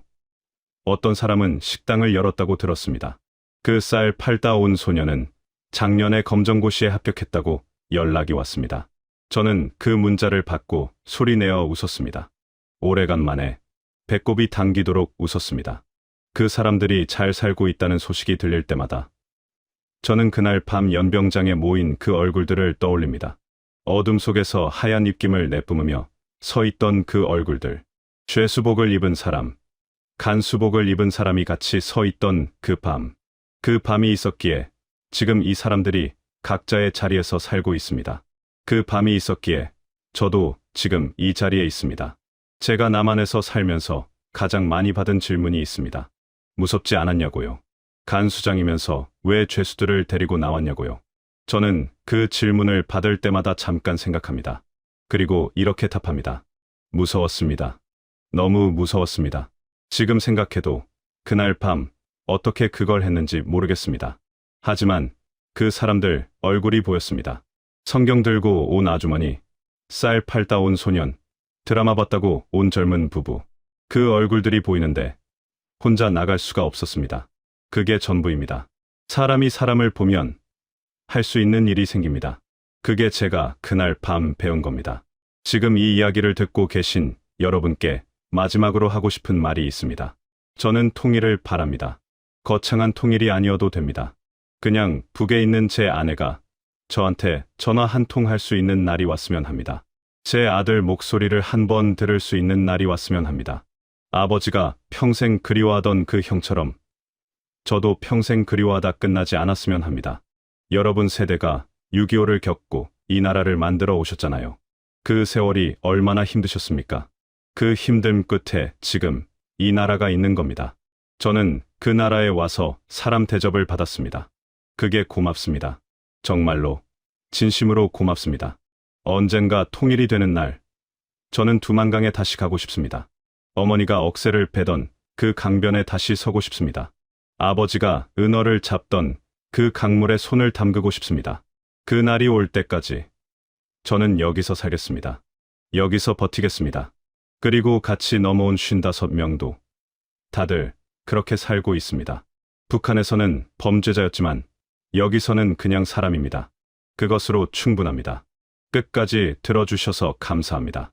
어떤 사람은 식당을 열었다고 들었습니다. 그 쌀 팔다 온 소녀는 작년에 검정고시에 합격했다고 연락이 왔습니다. 저는 그 문자를 받고 소리내어 웃었습니다. 오래간만에 배꼽이 당기도록 웃었습니다. 그 사람들이 잘 살고 있다는 소식이 들릴 때마다 저는 그날 밤 연병장에 모인 그 얼굴들을 떠올립니다. 어둠 속에서 하얀 입김을 내뿜으며 서 있던 그 얼굴들. 죄수복을 입은 사람, 간수복을 입은 사람이 같이 서 있던 그 밤. 그 밤이 있었기에 지금 이 사람들이 각자의 자리에서 살고 있습니다. 그 밤이 있었기에 저도 지금 이 자리에 있습니다. 제가 남한에서 살면서 가장 많이 받은 질문이 있습니다. 무섭지 않았냐고요. 간수장이면서 왜 죄수들을 데리고 나왔냐고요. 저는 그 질문을 받을 때마다 잠깐 생각합니다. 그리고 이렇게 답합니다. 무서웠습니다. 너무 무서웠습니다. 지금 생각해도 그날 밤 어떻게 그걸 했는지 모르겠습니다. 하지만 그 사람들 얼굴이 보였습니다. 성경 들고 온 아주머니, 쌀 팔다 온 소년, 드라마 봤다고 온 젊은 부부. 그 얼굴들이 보이는데 혼자 나갈 수가 없었습니다. 그게 전부입니다. 사람이 사람을 보면 할 수 있는 일이 생깁니다. 그게 제가 그날 밤 배운 겁니다. 지금 이 이야기를 듣고 계신 여러분께 마지막으로 하고 싶은 말이 있습니다. 저는 통일을 바랍니다. 거창한 통일이 아니어도 됩니다. 그냥 북에 있는 제 아내가 저한테 전화 한 통 할 수 있는 날이 왔으면 합니다. 제 아들 목소리를 한 번 들을 수 있는 날이 왔으면 합니다. 아버지가 평생 그리워하던 그 형처럼 저도 평생 그리워하다 끝나지 않았으면 합니다. 여러분 세대가 6.25를 겪고 이 나라를 만들어 오셨잖아요. 그 세월이 얼마나 힘드셨습니까? 그 힘듦 끝에 지금 이 나라가 있는 겁니다. 저는 그 나라에 와서 사람 대접을 받았습니다. 그게 고맙습니다. 정말로 진심으로 고맙습니다. 언젠가 통일이 되는 날, 저는 두만강에 다시 가고 싶습니다. 어머니가 억새를 베던 그 강변에 다시 서고 싶습니다. 아버지가 은어를 잡던 그 강물에 손을 담그고 싶습니다. 그 날이 올 때까지 저는 여기서 살겠습니다. 여기서 버티겠습니다. 그리고 같이 넘어온 55명도 다들 그렇게 살고 있습니다. 북한에서는 범죄자였지만 여기서는 그냥 사람입니다. 그것으로 충분합니다. 끝까지 들어주셔서 감사합니다.